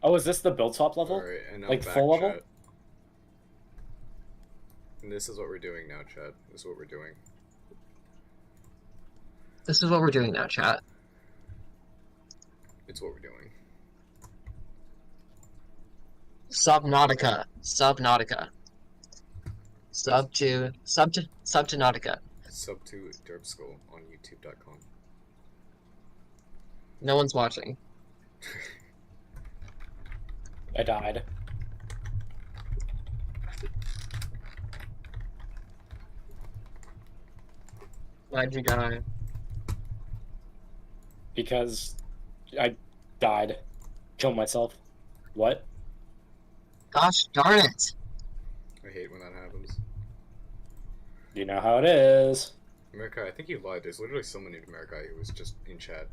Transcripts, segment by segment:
Oh, is this the build swap level? Alright, and now Like back full level? chat. And this is what we're doing now, chat. This is what we're doing. This is what we're doing now, chat. It's what we're doing. Subnautica. Subnautica. Sub to Nautica. Sub to Derp Skull on YouTube.com. No one's watching. I died. Why'd you die? Because I died. Killed myself. What? Gosh darn it! I hate when that happens. You know how it is. America, I think you lied. There's literally someone named America who was just in chat.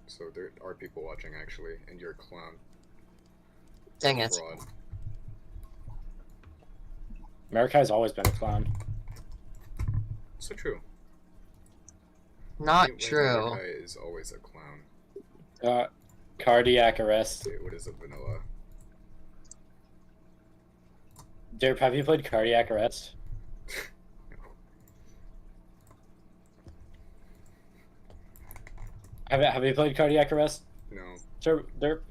So there are people watching, actually, and you're a clown. Dang it. Fraud. America has always been a clown. So true. Not When true. America is always a clown. Cardiac arrest. Okay, what is a vanilla? Derp, have you played Cardiac Arrest? Have you played Cardiac Arrest? No. Sure, Derp.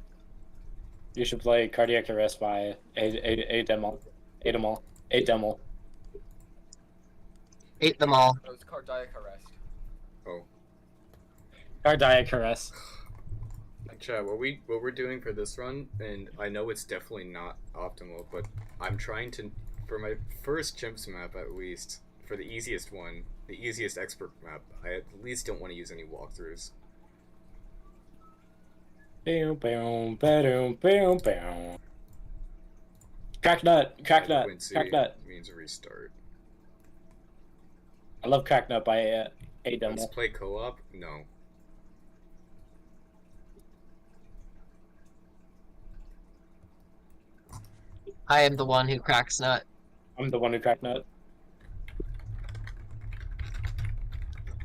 You should play Cardiac Arrest by a demo. A demo. A demo. Ate them all. It was cardiac arrest. Oh. Cardiac Arrest. Chat, what we're doing for this run, and I know it's definitely not optimal, but I'm trying to, for my first chimps map at least, for the easiest one, the easiest expert map, I at least don't want to use any walkthroughs. Crack nut, crack nut, Quincy crack nut. means restart. I love crack nut by a demo. Let's play co-op? No. I am the one who cracks nut. I'm the one who cracked nut.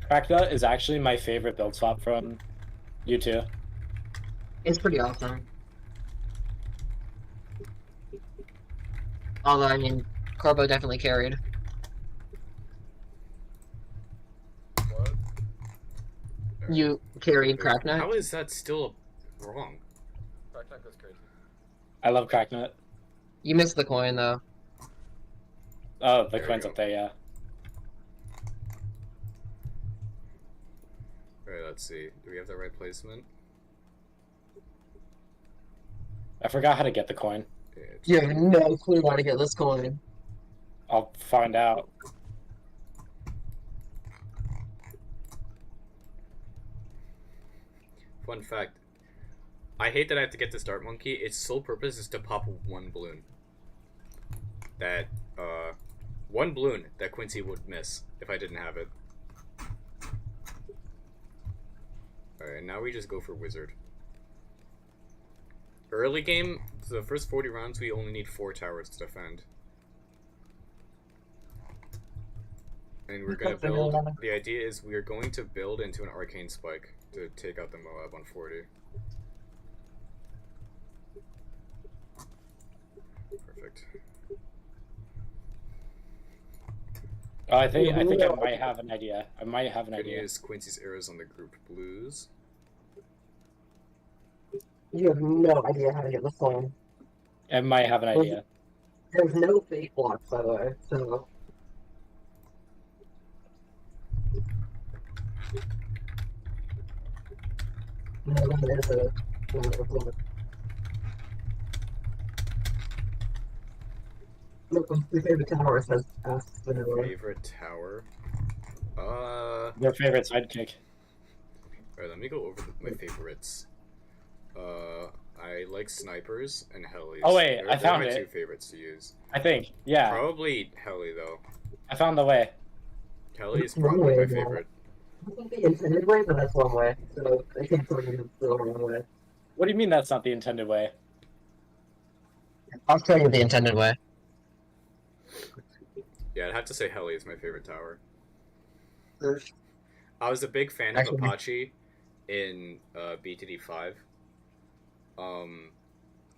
Crack nut is actually my favorite build swap from you two. It's pretty awesome. Although, I mean, Corbo definitely carried. What? You carried crack nut? How is that still wrong? Cracknut goes crazy. I love crack nut. You missed the coin, though. Oh, the There you coin's go. up there, yeah. Alright, let's see. Do we have the right placement? I forgot how to get the coin. Yeah, it's You have no clue how to get this coin. I'll find out. Fun fact. I hate that I have to get this dart monkey. Its sole purpose is to pop one balloon. One balloon that Quincy would miss if I didn't have it. Alright, now we just go for wizard. Early game, the first 40 rounds, we only need 4 towers to defend. And we're gonna build, the idea is we are going to build into an arcane spike to take out the Moab on 40. Perfect. Oh, I think I might have an idea. I might have an Good idea. news, Quincy's arrows on the grouped blues. You have no idea how to get this coin. I might have an idea. There's no fake blocks, by the way, so... No, there's a... Look, your favorite tower says ask vanilla. Favorite tower? Your favorite sidekick. Alright, let me go over my favorites. I like snipers and helis. Oh, wait, They're I found my it. 2 favorites to use. I think, yeah. Probably heli, though. I found the way. Heli is One probably way, my yeah. favorite. I think the intended way, but that's one way, so I think it's the wrong way. What do you mean that's not the intended way? I'll show you the intended way. Yeah, I'd have to say heli is my favorite tower. There's- I was a big fan Actually- of Apache in BTD5.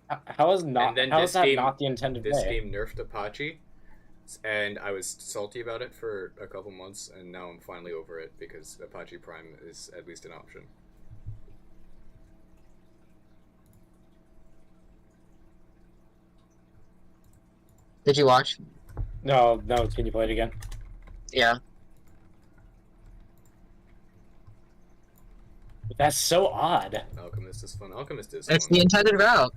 How is not? And then How this is that game- not the intended This way? game nerfed Apache, and I was salty about it for a couple months, and now I'm finally over it because Apache Prime is at least an option. Did you watch? No, no. Can you play it again? Yeah. That's so odd. Alchemist is fun. Alchemist is It's fun. the intended route.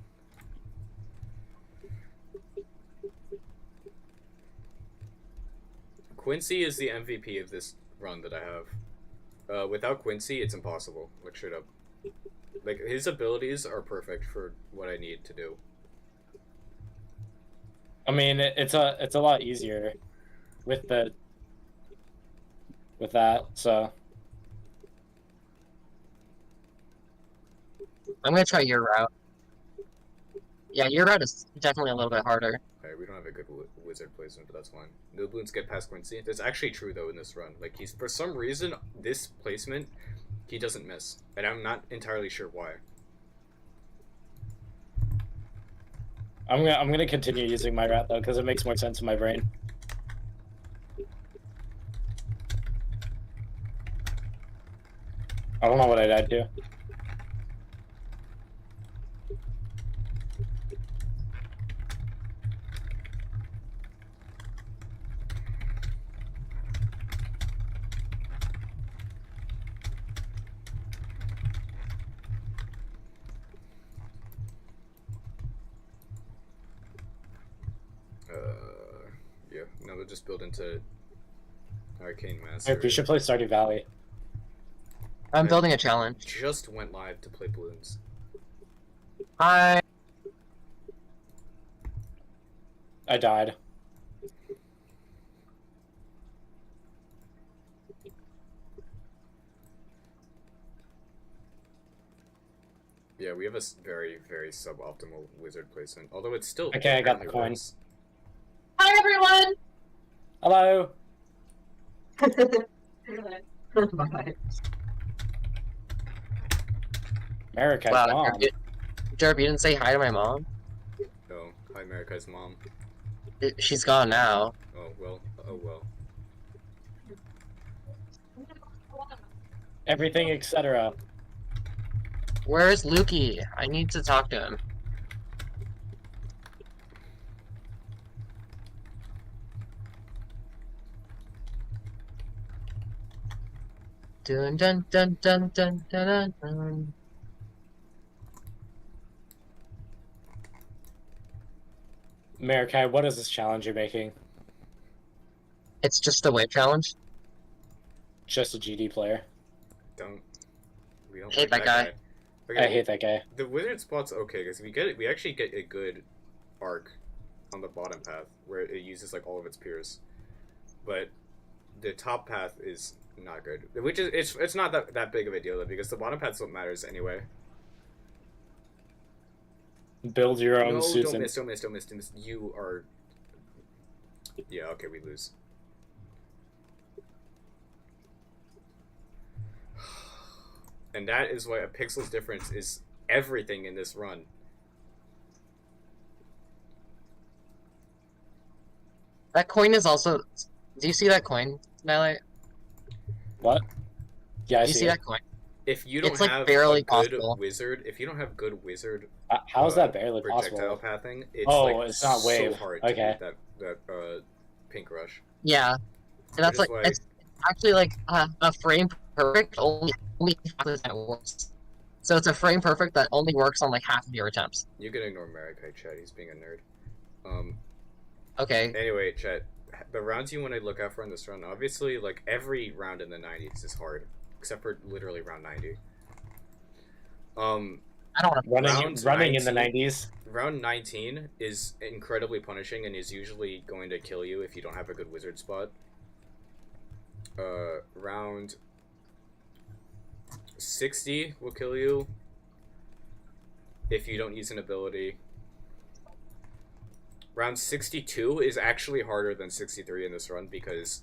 Quincy is the MVP of this run that I have. Without Quincy, it's impossible. Like, straight up. Like, his abilities are perfect for what I need to do. I mean, it's a lot easier with that. So I'm gonna try your route. Yeah, your route is definitely a little bit harder. Okay, we don't have a good wizard placement, but that's fine. No balloons get past Quincy. That's actually true though in this run. Like, he's, for some reason, this placement, he doesn't miss, and I'm not entirely sure why. I'm gonna continue using my route though because it makes more sense in my brain. I don't know what I died to. Yeah, no, we'll just build into Arcane Master. Hey, we should play Stardew Valley. I'm building a challenge. Just went live to play balloons. Hi. I died. Yeah, we have a very, very suboptimal wizard placement. Although it's still Okay, I got the apparently coin. works. Hi, everyone. Hello. Bye. America's Wow, mom. Derp, you didn't say hi to my mom? Oh, hi, America's mom. She's gone now. Oh well. Oh well. Everything, etc. Where's Lukey? I need to talk to him. Dun dun dun dun dun dun dun. Marikai, what is this challenge you're making? It's just a wave challenge. Just a GD player. We don't Hate like that guy. I Okay, hate that guy. the wizard spot's okay because we actually get a good arc on the bottom path where it uses like all of its peers, but the top path is not good. Which is it's not that big of a deal though because the bottom path's what matters anyway. Build your own No, suits. don't miss. You are. Yeah, okay, we lose. And that is why a pixel's difference is everything in this run. That coin is also. Do you see that coin, Nile? What? Yeah, I Do you see it. that coin? If you don't It's, like, have barely a good possible. wizard, if you don't have good wizard, How is that barely projectile possible? pathing, it's Oh, like it's not wave. so hard Okay. to beat that pink rush. Yeah. And that's is like why- it's actually like a frame perfect only half of the time works. So it's a frame perfect that only works on like half of your attempts. You can ignore Marikai, Chet. He's being a nerd. Okay. Anyway, Chet, the rounds you want to look out for in this run, obviously, like every round in the 90s is hard, except for literally round 90. I don't want to. Round Running in the 19 90s. Round 19 is incredibly punishing and is usually going to kill you if you don't have a good wizard spot. Round 60 will kill you if you don't use an ability. Round 62 is actually harder than 63 in this run because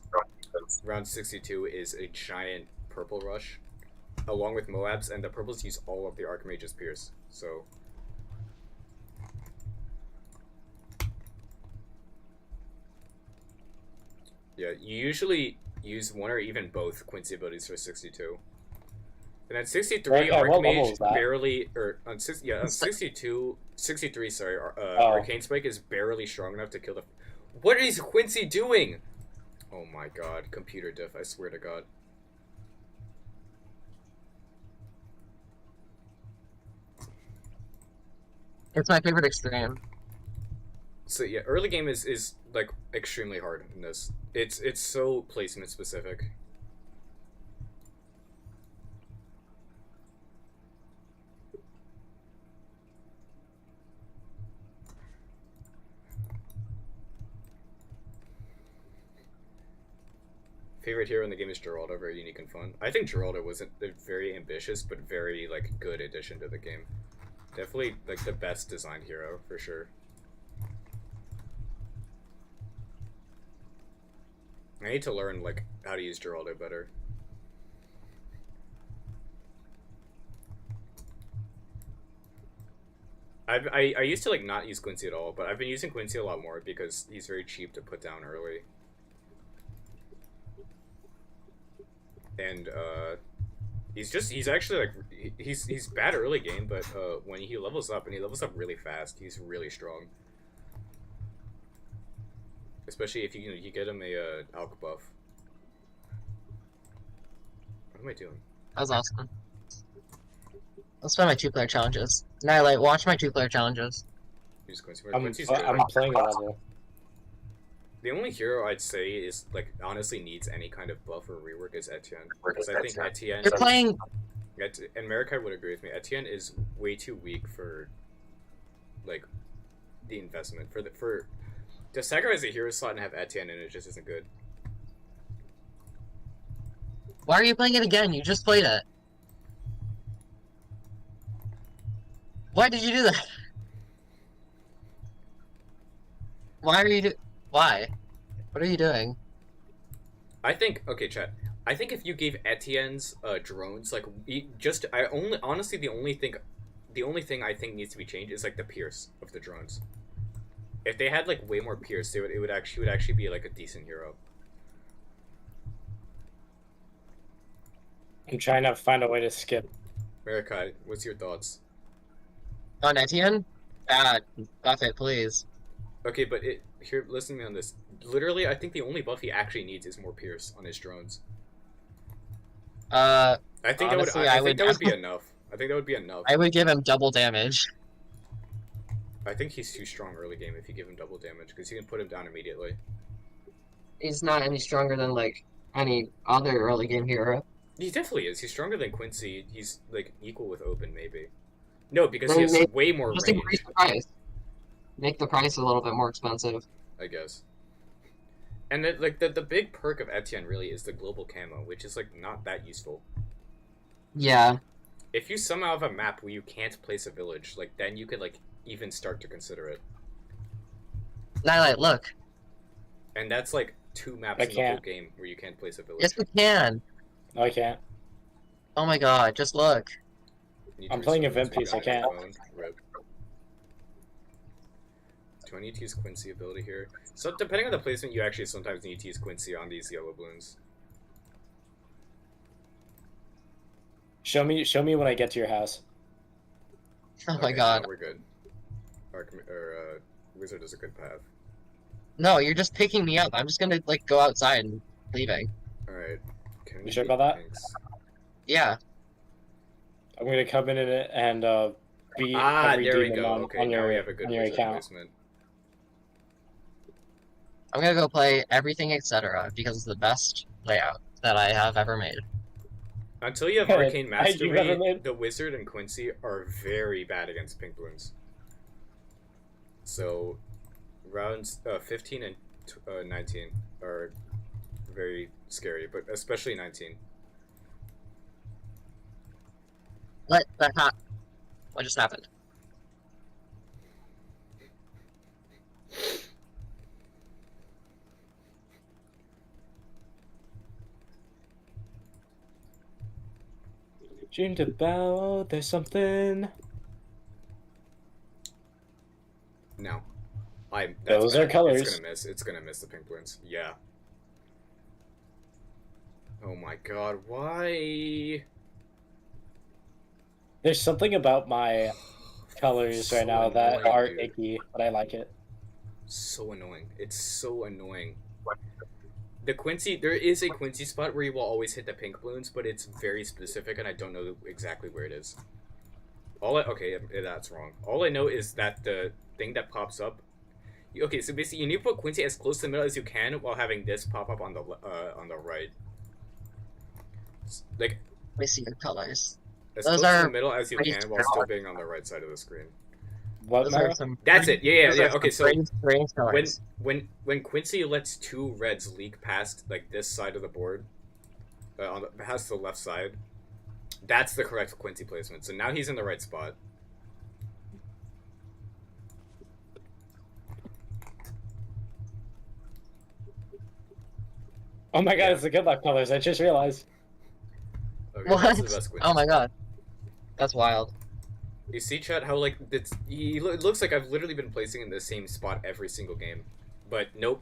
round 62 is a giant purple rush along with Moabs, and the purples use all of the Archmage's Pierce. So Yeah, you usually use one or even both Quincy abilities for 62. And then 63, Right, what level Archmage is that? barely, or on 63, sorry, Oh. Arcane Spike is barely strong enough to kill the. What is Quincy doing? Oh my god, computer diff! I swear to God. It's my favorite extreme. So yeah, early game is like extremely hard in this. It's so placement specific. Favorite hero in the game is Geraldo, very unique and fun. I think Geraldo wasn't a very ambitious but very like good addition to the game. Definitely like the best designed hero for sure. I need to learn like how to use Geraldo better. I used to like not use Quincy at all, but I've been using Quincy a lot more because he's very cheap to put down early. And he's actually like he's bad early game, but when he levels up, and he levels up really fast, he's really strong. Especially if you get him a alk buff. What am I doing? That was awesome. Let's play my 2-player challenges. Nightlight, watch my 2-player challenges. Use Quincy. I'm Quincy's good. playing a level. The only hero I'd say is like honestly needs any kind of buff or rework is Etienne, because I think Etienne. You're playing. And Marikai would agree with me. Etienne is way too weak for like the investment for to sacrifice a hero slot and have Etienne in it just isn't good. Why are you playing it again? You just played it. Why did you do that? Why are you Why? What are you doing? I think okay, chat. I think if you gave Etienne's drones like honestly the only thing I think needs to be changed is like the pierce of the drones. If they had like way more pierce, it would actually be like a decent hero. I'm trying to find a way to skip. Marikai, what's your thoughts? On Etienne? Bad. Buff it, please. Okay, but here, listen to me on this. Literally, I think the only buff he actually needs is more pierce on his drones. I think honestly, that would be enough. I think that would be enough. I would give him double damage. I think he's too strong early game if you give him double damage, because you can put him down immediately. He's not any stronger than, like, any other early game hero. He definitely is. He's stronger than Quincy. He's, like, equal with Open, maybe. No, because Maybe, he has way more just range. increase the price. Make the price a little bit more expensive. I guess. And, the big perk of Etienne, really, is the global camo, which is, like, not that useful. Yeah. If you somehow have a map where you can't place a village, like, then you could, like, even start to consider it. Nightlight, look. And that's, like, 2 maps in the whole game where you can't place a village. Yes, we can. No, I can't. Oh my god, just look. I'm playing event piece, I can't. Rip. Do I need to use Quincy ability here? So depending on the placement, you actually sometimes need to use Quincy on these yellow balloons. Show me when I get to your house. Oh my Okay, god. no, we're good. Our wizard is a good path. No, you're just picking me up. I'm just gonna, like, go outside and leaving. Alright. You sure about that? Thanks. Yeah. I'm gonna come in it and beat Ah, every there we demon go. on, Okay, on now your, we have a good on your wizard account. placement. I'm gonna go play everything, etc. because it's the best layout that I have ever made. Until you have Hey, Arcane you've Mastery, ever made- the wizard and Quincy are very bad against pink balloons. So, rounds 15 and 19 are very scary, but especially 19. What just happened? Dreamed about there's something. No. That's Those are bad. colors. It's gonna miss the pink balloons. Yeah. Oh my god, why? There's something about my colors So right now that annoying, are dude. icky, but I like it. So annoying. It's so annoying. The Quincy, there is a Quincy spot where you will always hit the pink balloons, but it's very specific, and I don't know exactly where it is. Okay, that's wrong. All I know is that the thing that pops up. Okay, so basically, you need to put Quincy as close to the middle as you can while having this pop up on the right. Like Let me see your colors. as Those close to the are middle as you pretty can while still being on the right side of the screen. What, Those are Mara? some. That's it. Yeah. Those are Okay, some so strange when colors. when Quincy lets two reds leak past like this side of the board, past the left side, that's the correct Quincy placement. So now he's in the right spot. Oh my god, Yeah. it's the good luck colors. I just realized. Okay, What? that's the best Quincy Oh my spot. god, that's wild. You see, chat, how like it looks like I've literally been placing in the same spot every single game, but nope.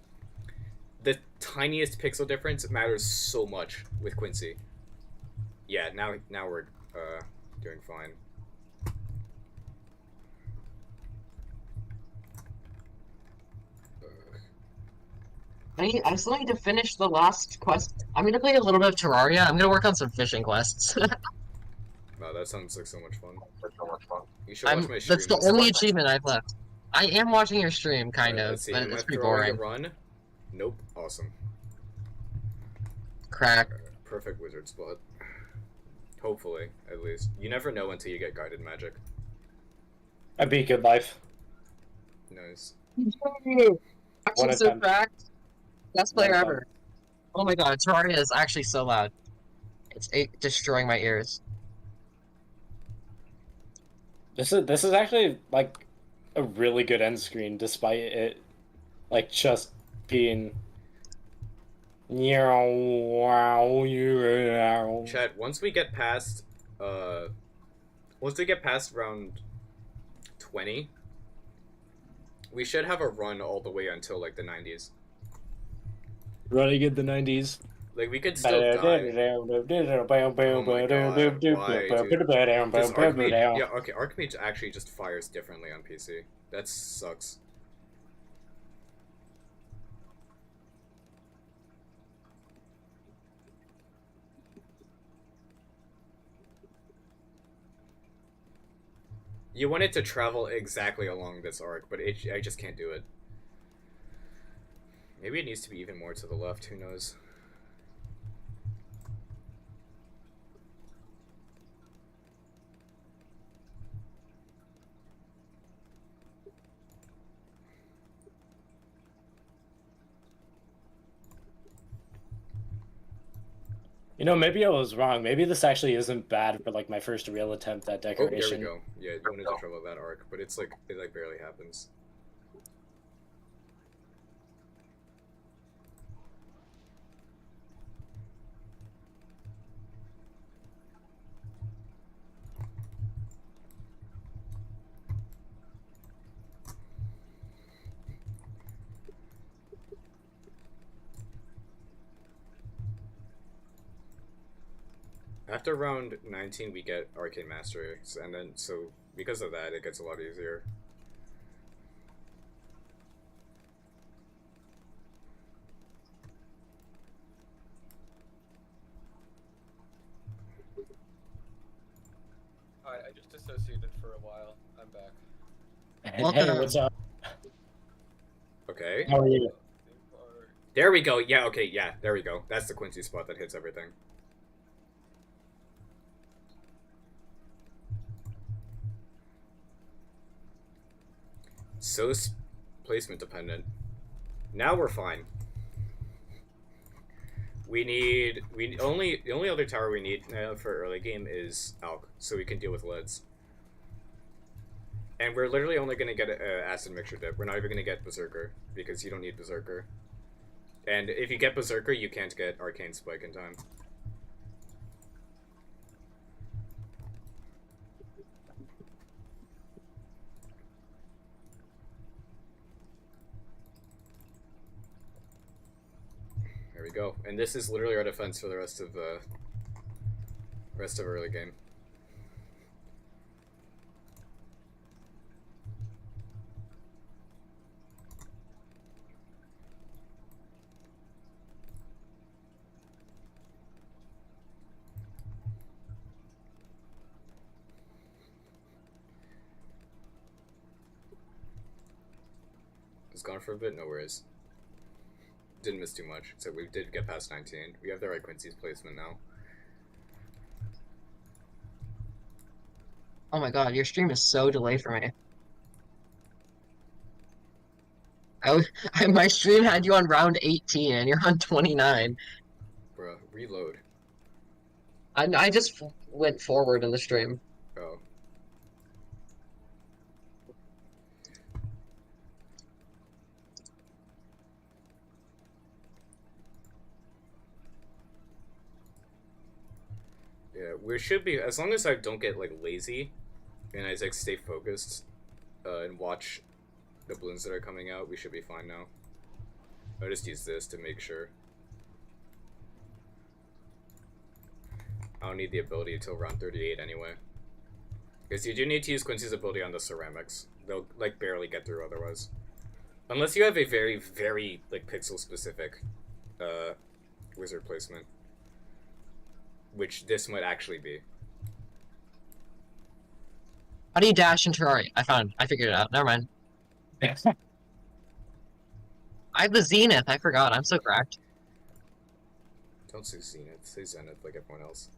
The tiniest pixel difference matters so much with Quincy. Yeah, now we're doing fine. I still need to finish the last quest. I'm gonna play a little bit of Terraria. I'm gonna work on some fishing quests. Wow, that sounds like so much fun. You should watch my stream. That's the only achievement I've left. I am watching your stream, kind Alright, of, let's see. but Am I it's pretty throwing a boring. run? Nope. Awesome. Crack. Perfect wizard spot. Hopefully, at least. You never know until you get guided magic. I'd be good life. Nice. One Actually, at so time. cracked. Best player One at time. ever. Oh my god, Terraria is actually so loud. It's destroying my ears. This is actually like a really good end screen, despite it like just being. Chat, once we get past round 20, we should have a run all the way until like the 90s. Running in the 90s. Like we could still die. Oh my god, why, dude? Does Archmage, yeah, okay, Archmage actually just fires differently on PC. That sucks. You want it to travel exactly along this arc, but I just can't do it. Maybe it needs to be even more to the left, who knows? You know, maybe I was wrong. Maybe this actually isn't bad for like my first real attempt at Oh, decoration. there we go. Yeah, you wanted to travel that arc, but it like barely happens. After round 19, we get Arcane Mastery, and then so because of that, it gets a lot easier. I just dissociated for a while. I'm back. Hey, Welcome. what's up? Okay. How are you? There we go. Yeah, okay, yeah, there we go. That's the Quincy spot that hits everything. So placement dependent. Now we're fine. The only other tower we need for early game is Alk, so we can deal with leads. And we're literally only gonna get acid mixture dip. We're not even gonna get Berserker because you don't need Berserker. And if you get Berserker, you can't get Arcane Spike in time. There we go. And this is literally our defense for the rest of early game. It's gone for a bit, no worries. Didn't miss too much, so we did get past 19. We have the right Quincy's placement now. Oh my god, your stream is so delayed for me. My stream had you on round 18 and you're on 29. Bruh, reload. I just went forward in the stream. Oh. Yeah, we should be, as long as I don't get, like, lazy, and I, like, stay focused, and watch the balloons that are coming out, we should be fine now. I'll just use this to make sure. I don't need the ability until round 38 anyway. Because you do need to use Quincy's ability on the ceramics. They'll, like, barely get through otherwise. Unless you have a very, very, like, pixel-specific, wizard placement. Which this might actually be. How do you dash in Terraria? I figured it out. Never mind. I have the Zenith. I forgot. I'm so cracked. Don't say Zenith. Say Zenith like everyone else.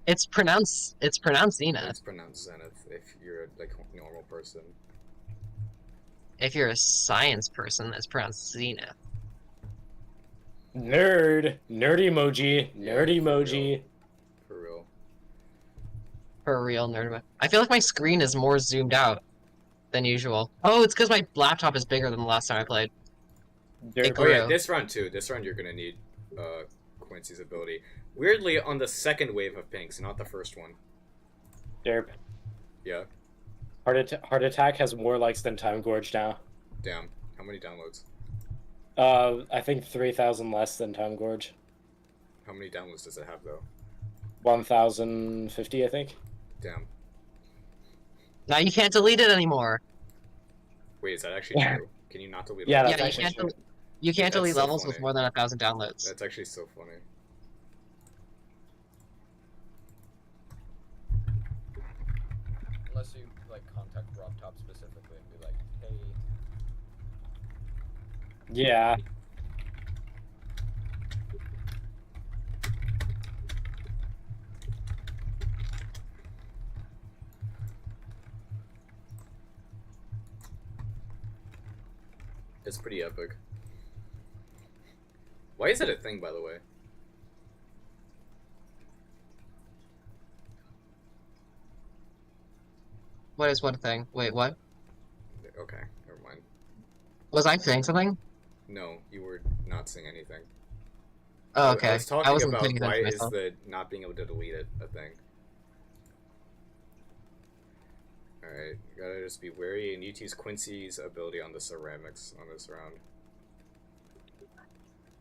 It's pronounced Zenith. It's pronounced Zenith if you're, like, a normal person. If you're a science person, it's pronounced Zenith. Nerd emoji, nerd emoji. For real. For a real nerd. I feel like my screen is more zoomed out than usual. Oh, it's because my laptop is bigger than the last time I played. Derp. Oh yeah, this round too. This round you're gonna need Quincy's ability. Weirdly, on the second wave of pinks, not the first one. Derp. Yeah. Heart Attack has more likes than Time Gorge now. Damn. How many downloads? I think 3,000 less than Time Gorge. How many downloads does it have though? 1,050, I think. Damn. Now you can't delete it anymore. Wait, is that actually true? Can you not delete? Yeah, levels? that's Yeah, actually true. you can't That's delete so levels funny. with more than 1,000 downloads. That's actually so funny. Unless you like contact Rob Top specifically and be like, hey, Yeah. It's pretty epic. Why is it a thing, by the way? What is one thing? Wait, what? Okay, never mind. Was I saying something? No, you were not saying anything. Oh, okay. I was talking wasn't about paying why attention is myself. the not being able to delete it a thing. Alright, you gotta just be wary, and you need to use Quincy's ability on the ceramics on this round.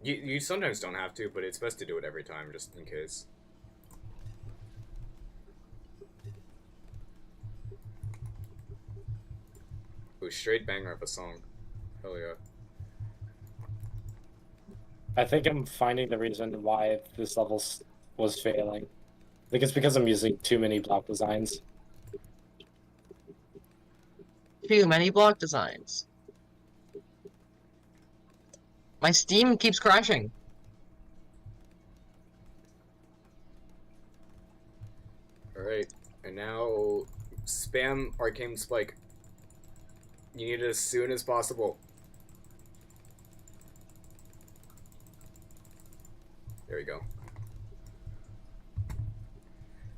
You sometimes don't have to, but it's best to do it every time, just in case. Ooh, straight banger of a song. Hell yeah. I think I'm finding the reason why this level was failing. I think it's because I'm using too many block designs. Too many block designs. My Steam keeps crashing. Alright, and now spam Arcane Spike. You need it as soon as possible. There we go.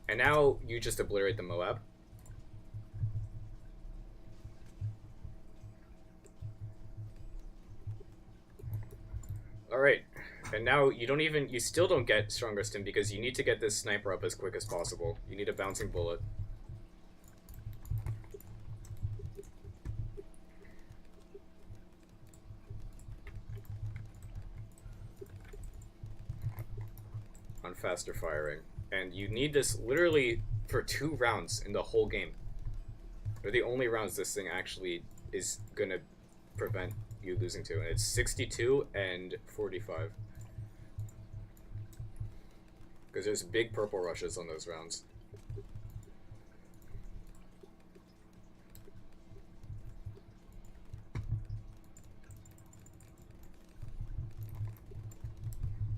And now you just obliterate the Moab. Alright, and now you still don't get Stronger Stim because you need to get this sniper up as quick as possible. You need a bouncing bullet. want faster firing, and you need this literally for 2 rounds in the whole game. They're the only rounds this thing actually is gonna prevent you losing to, and it's 62 and 45. Because there's big purple rushes on those rounds.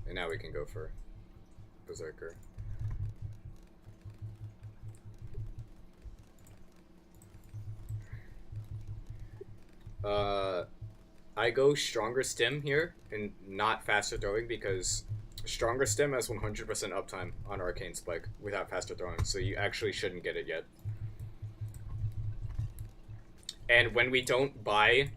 And now we can go for Berserker. I go stronger stim here and not faster throwing because stronger stim has 100% uptime on Arcane Spike without faster throwing, so you actually shouldn't get it yet. And when we don't buy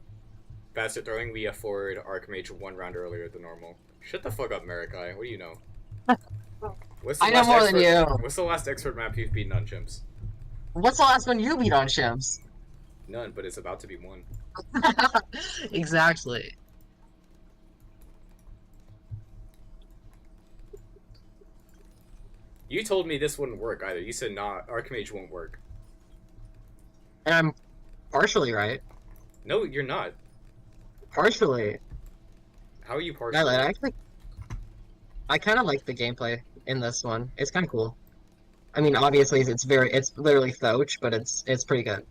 faster throwing, we afford Archmage 1 round earlier than normal. Shut the fuck up, Marikai. What do you know? I know more than you. What's the last expert map you've beaten on chimps? What's the last one you beat on chimps? None, but it's about to be one. Exactly. You told me this wouldn't work either. You said, nah, Archmage won't work. And I'm partially right. No, you're not. Partially. How are you partially? No, I kind of like the gameplay in this one. It's kind of cool. I mean, obviously, it's literally Thoach, but it's pretty good.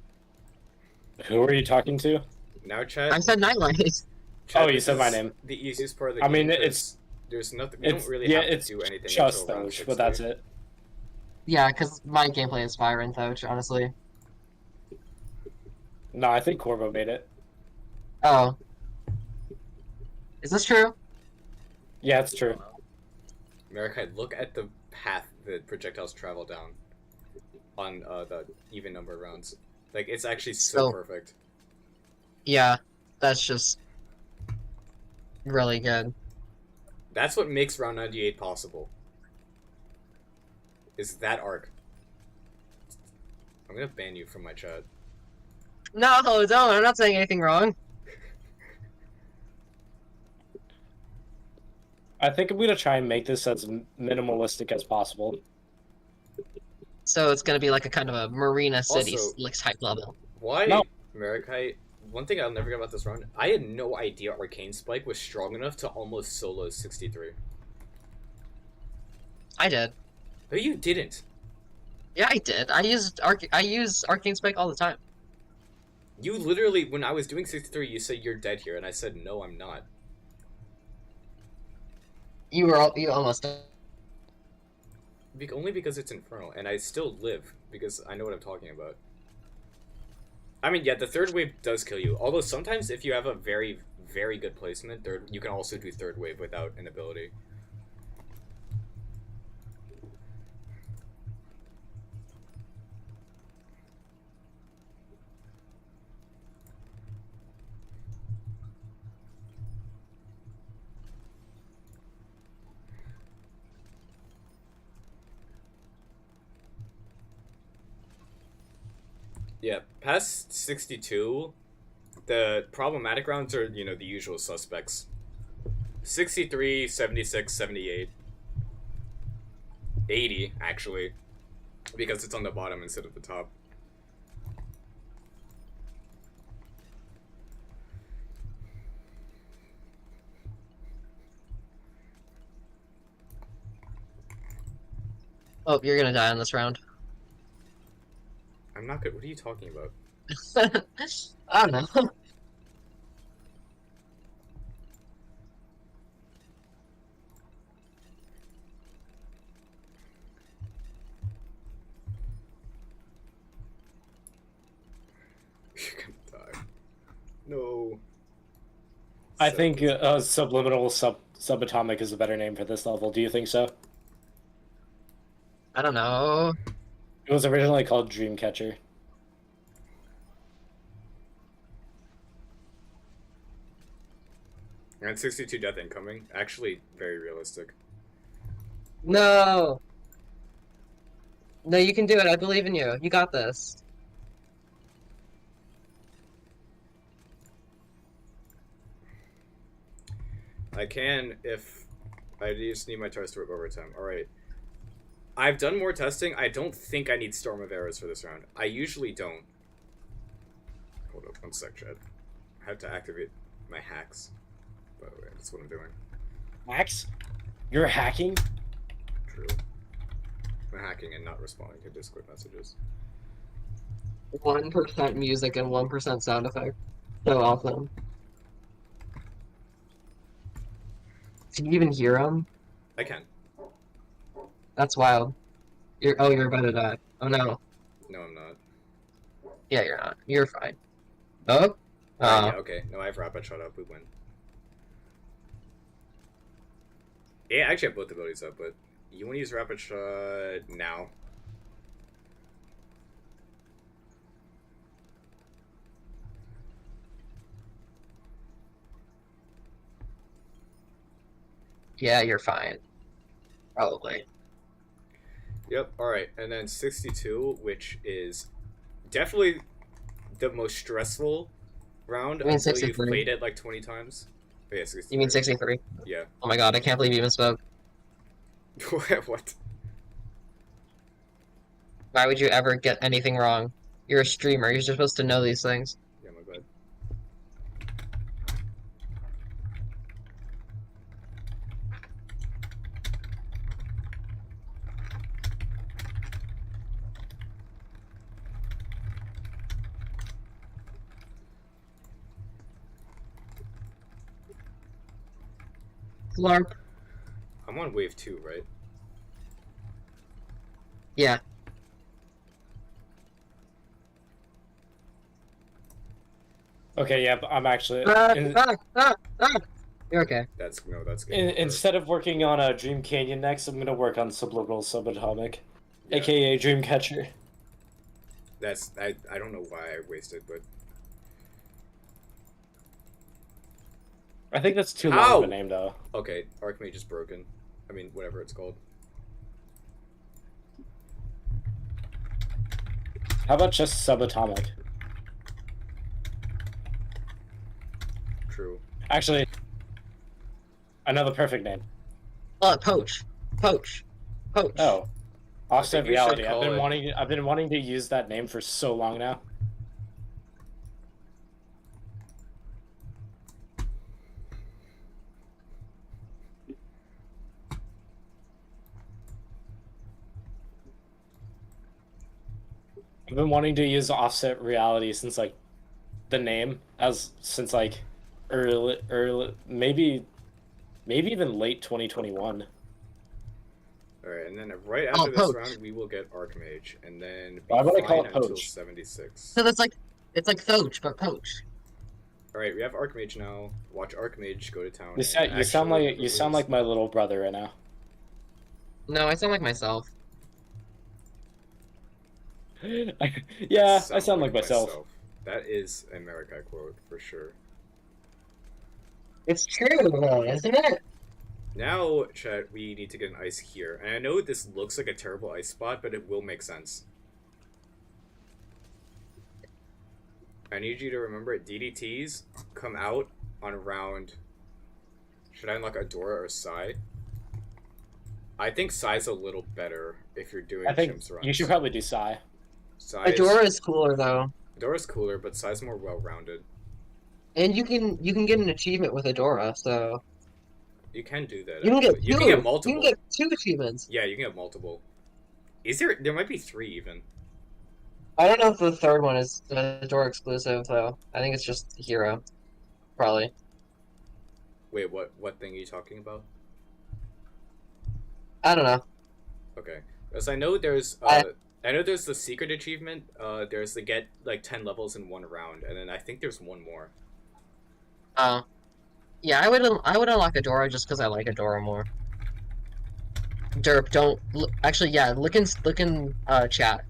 Who are you talking to? Now, Chad. I said Nightlight. Oh, you said my name. The easiest part of the I game. mean, it's there's nothing. We don't really have to do anything. Just until round Thoach, but that's it. Yeah, because my gameplay is fire in Thoach, honestly. No, I think Corvo made it. Oh. Is this true? Yeah, it's true. Marikai, look at the path the projectiles travel down on the even number of rounds. Like, it's actually so perfect. Yeah, that's just really good. That's what makes round 98 possible. Is that arc. I'm gonna ban you from my chat. No, don't. I'm not saying anything wrong. I think I'm gonna try and make this as minimalistic as possible. So it's gonna be like a kind of a Marina City Also, type level. Why, No. Marikai? One thing I'll never get about this round, I had no idea Arcane Spike was strong enough to almost solo 63. I did. No, you didn't. Yeah, I did. I use Arcane Spike all the time. You literally, when I was doing 63, you said you're dead here, and I said no, I'm not. You almost did. Only because it's Infernal, and I still live because I know what I'm talking about. I mean, yeah, the third wave does kill you. Although sometimes if you have a very, very good placement, you can also do third wave without an ability. Yeah, past 62, the problematic rounds are, you know, the usual suspects. 63, 76, 78. 80, actually. Because it's on the bottom instead of the top. Oh, you're gonna die on this round. I'm not good. What are you talking about? I don't know. You're gonna die. No. I think subliminal subatomic is a better name for this level. Do you think so? I don't know. It was originally called Dreamcatcher. And 62 death incoming. Actually, very realistic. No. No, you can do it. I believe in you. You got this. I can if I just need my tars to work overtime. Alright. I've done more testing. I don't think I need Storm of Arrows for this round. I usually don't. Hold up, one sec, Chad. I have to activate my hacks. By the way, that's what I'm doing. Max, you're hacking? True. I'm hacking and not responding to Discord messages. 1% music and 1% sound effect. So awesome. Can you even hear them? I can. That's wild. You're about to die. Oh no. No, I'm not. Yeah, you're not. You're fine. Oh? Yeah, okay. No, I have Rapid Shut Up. We win. Yeah, I actually have both abilities up, but you want to use Rapid Shot now. Yeah, you're fine. Probably. Yep, alright. And then 62, which is definitely the most stressful round You mean until you've 63? played it like 20 times. Oh, yeah, 63. You mean 63? Yeah. Oh my god, I can't believe you misspoke. What? Why would you ever get anything wrong? You're a streamer, you're supposed to know these things. Yeah, my bad. Flarp. I'm on wave 2, right? Yeah. Okay, yeah, but I'm actually You're okay. That's good. instead of working on a Dream Canyon next, I'm gonna work on Subliminal Subatomic, Yeah. aka Dreamcatcher. That's I don't know why I wasted, but I think that's too long of Ow! a name though. okay, Archmage is broken. I mean, whatever it's called. How about just Subatomic? True. Actually, another perfect name. Poach. Poach. Poach. Oh, Offset think you should Reality. call I've been wanting to use that name for so long now. I've been wanting to use Offset Reality since like the name since like early maybe even late 2021. Alright, and then right after this Poach. round, we will get Archmage, and then be Why would I call fine it until Poach? 76. So it's like Thoach, but Poach. Alright, we have Archmage now. Watch Archmage go to town. You sound like my little brother right now. No, I sound like myself. Yeah, I sound like myself. That is a America quote for sure. It's true, though, isn't it? Now, chat, we need to get an ice here. And I know this looks like a terrible ice spot, but it will make sense. I need you to remember DDTs come out on round... Should I unlock Adora or Sai? I think Sai's a little better if you're doing I think Chimps runs. you should probably do Psy. Adora is cooler though. Adora's cooler, but Sai's more well-rounded. And you can get an achievement with Adora, so You can do that. you can get actually. You two. can get multiple. You can get 2 achievements. Yeah, you can get multiple. Is there? There might be 3 even. I don't know if the third one is Adora exclusive though. I think it's just Hero, probably. Wait, what thing are you talking about? I don't know. Okay, because I know there's the secret achievement. There's the get like 10 levels in 1 round, and then I think there's one more. Oh, yeah. I would unlock Adora just because I like Adora more. Derp, don't actually. Yeah, look in chat.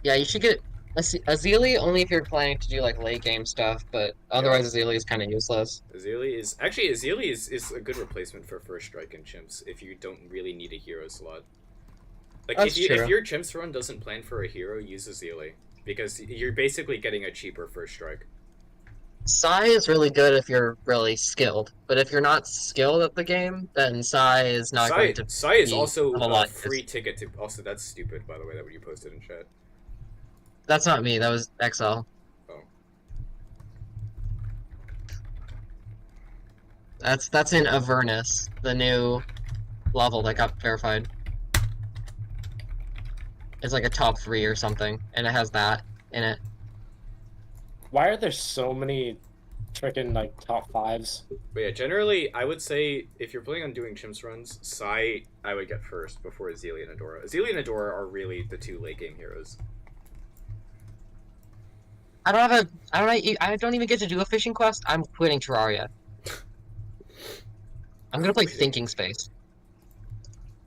Yeah, you should get Azili only if you're planning to do like late game stuff, but otherwise Azili is kind of useless. Azili is a good replacement for First Strike and Chimps if you don't really need a hero slot. Like That's if true. your Chimps run doesn't plan for a hero, use Azili because you're basically getting a cheaper First Strike. Psy is really good if you're really skilled, but if you're not skilled at the game, then Psy is not going to Psy is be also of a a lot. free ticket to. Also, that's stupid, by the way, that what you posted in chat. That's not me. That was XL. Oh. That's in Avernus, the new level that got verified. It's like a top 3 or something, and it has that in it. Why are there so many freaking like top 5s? But yeah, generally, I would say if you're planning on doing chimps runs, Psy I would get first before Azalea and Adora. Azalea and Adora are really the 2 late game heroes. I don't even get to do a fishing quest. I'm quitting Terraria. I'm gonna play Thinking Space.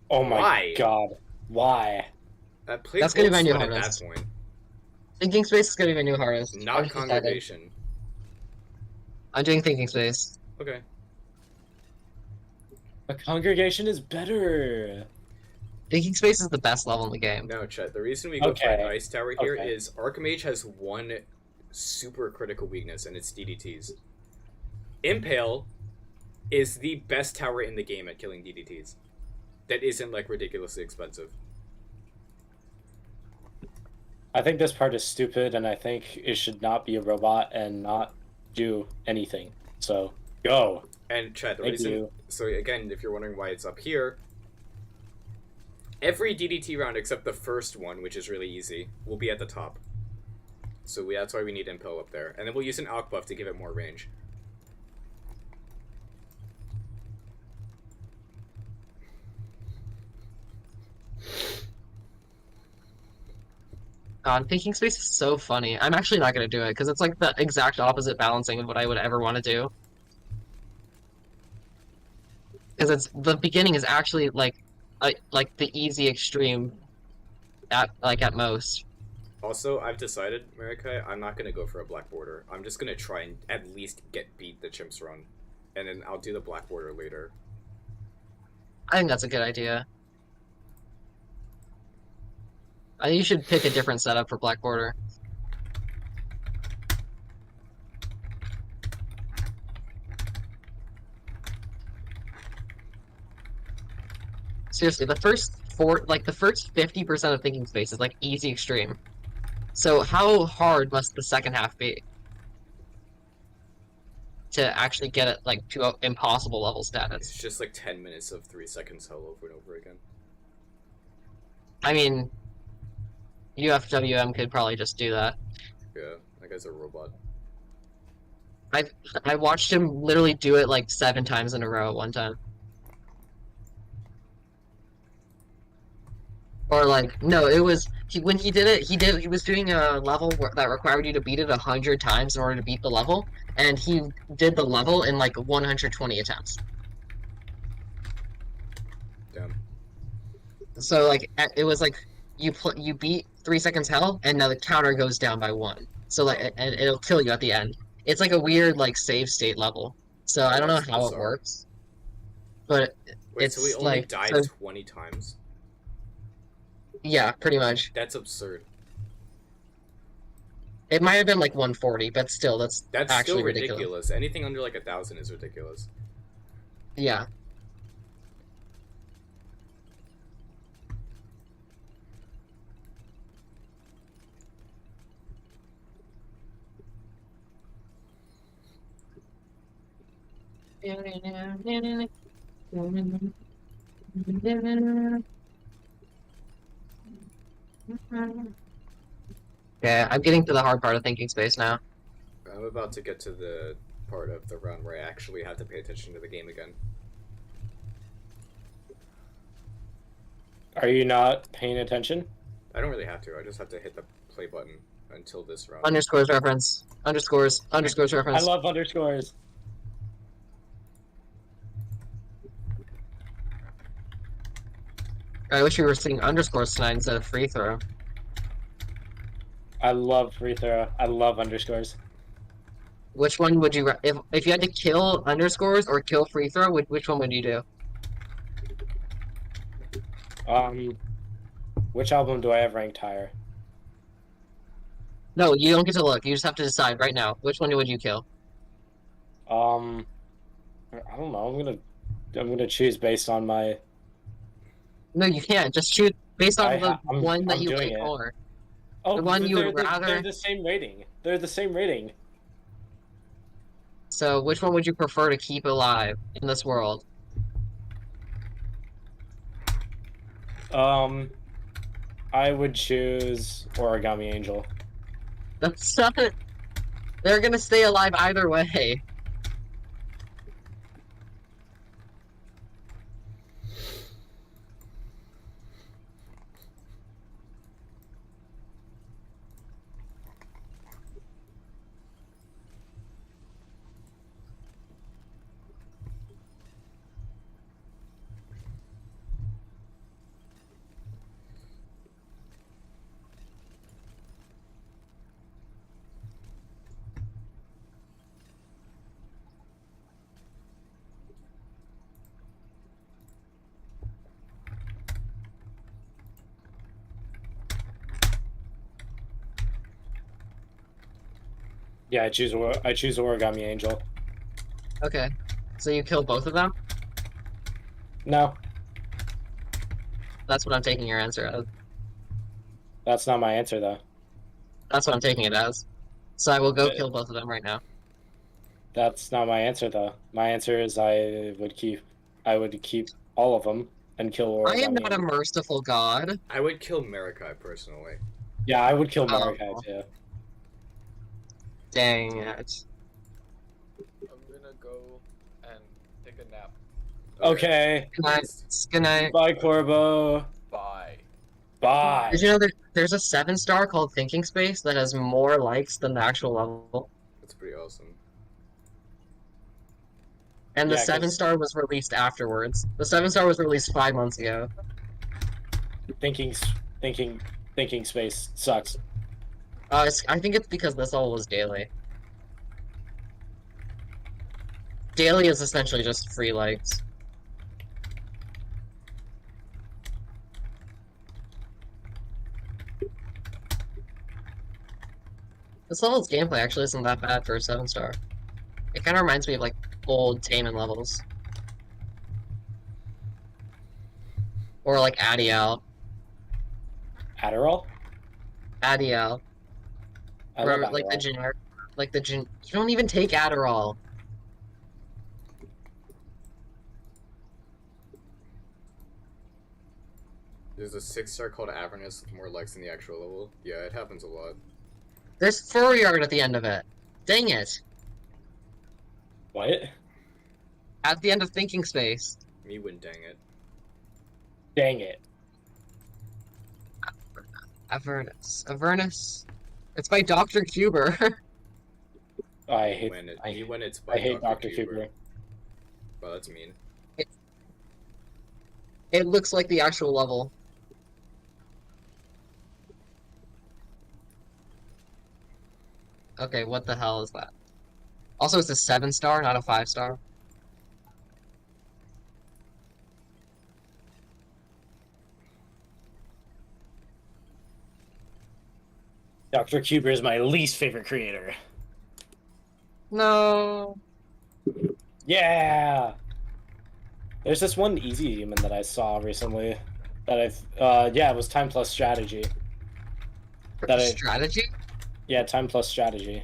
Oh my Why? god. Why? That's gonna be my new at that hardest. point. Thinking Space is gonna be my new hardest. Not I'm just deciding. Congregation. I'm doing Thinking Space. Okay. A congregation is better. Thinking Space is the best level in the game. No, Chet, the reason we go Okay. for an Ice Tower here Okay. is Archmage has one super critical weakness, and it's DDTs. Impale is the best tower in the game at killing DDTs. That isn't, like, ridiculously expensive. I think this part is stupid, and I think it should not be a robot and not do anything. So, go. And Chet, the Thank reason... you. So, again, if you're wondering why it's up here, every DDT round except the first one, which is really easy, will be at the top. So that's why we need Impale up there. And then we'll use an Alk buff to give it more range. God, Thinking Space is so funny. I'm actually not gonna do it, because it's like the exact opposite balancing of what I would ever want to do. Because the beginning is actually like the easy extreme at most. Also, I've decided, Marikai, I'm not going to go for a black border. I'm just going to try and at least beat the chimps run. And then I'll do the black border later. I think that's a good idea. I think you should pick a different setup for Black Border. Seriously, the first 50% of Thinking Space is like easy extreme. So how hard must the second half be to actually get it like to a impossible level status? It's just like 10 minutes of 3 seconds hell over and over again. I mean, UFWM could probably just do that. Yeah, that guy's a robot. I watched him literally do it like 7 times in a row at one time. Or like, no, it was when he did it. He was doing a level that required you to beat it 100 times in order to beat the level, and he did the level in like 120 attempts. Damn. So like, it was like you beat 3 seconds hell, and now the counter goes down by 1. So like, and it'll kill you at the end. It's like a weird like save state level. So I don't know how it works, but Wait, it's so we only like died so, 20 times? yeah, pretty much. That's absurd. It might have been like 140, but still, that's actually still ridiculous. ridiculous. Anything under like 1,000 is ridiculous. Yeah. Yeah, I'm getting to the hard part of Thinking Space now. I'm about to get to the part of the run where I actually have to pay attention to the game again. Are you not paying attention? I don't really have to. I just have to hit the play button until this round. Underscores reference. Underscores reference. I love underscores. I wish we were seeing underscores tonight instead of free throw. I love free throw. I love underscores. Which one would you if you had to kill underscores or kill free throw? Which one would you do? Which album do I have ranked higher? No, you don't get to look. You just have to decide right now. Which one would you kill? I don't know. I'm gonna choose based on my. No, you can't. Just choose based on the one that I'm you doing like it. more. Oh, The one you would they're rather. the same rating. They're the same rating. So, which one would you prefer to keep alive in this world? Um, I would choose Origami Angel. That's not. They're gonna stay alive either way. Yeah, I choose Origami Angel. Okay. So you kill both of them? No, That's what I'm taking your answer as. that's not my answer though. That's what I'm taking it as. So I will go Uh, kill both of them right now. That's not my answer though. My answer is I would keep all of them and kill I am Origami not a Angel. merciful god. I would kill Marikai personally. Yeah, I would kill Oh, Marukai too. dang it. I'm gonna go and take a nap. Okay. Good night. Good night. Bye, Corbo. Bye. Bye. Did you know that there's a 7-star called Thinking Space that has more likes than the actual level? That's pretty awesome. And the Yeah, 'cause 7-star was released afterwards. The 7-star was released 5 months ago. thinking, thinking, thinking space sucks. I think it's because this all was daily. Daily is essentially just free likes. This level's gameplay actually isn't that bad for a 7-star. It kind of reminds me of like old Taman levels. Or like Adiel. Adderall. Adiel. I love Or like the Adderall. generic. You don't even take Adderall. There's a 6-star called Avernus with more likes than the actual level. Yeah, it happens a lot. There's Furry Art at the end of it. Dang it. What? At the end of Thinking Space. Me win, dang it. Dang it. Avernus. Avernus. It's by Dr. Cuber. I hate. When it, I, me when it's by I hate Dr. Cooper. Wow, that's mean. It looks like the actual level. Okay, what the hell is that? Also, it's a 7-star, not a 5-star. Dr. Cooper is my least favorite creator. No. Yeah. There's this one easy human that I saw recently. That yeah, it was time plus strategy. Strategy? Yeah, time plus strategy.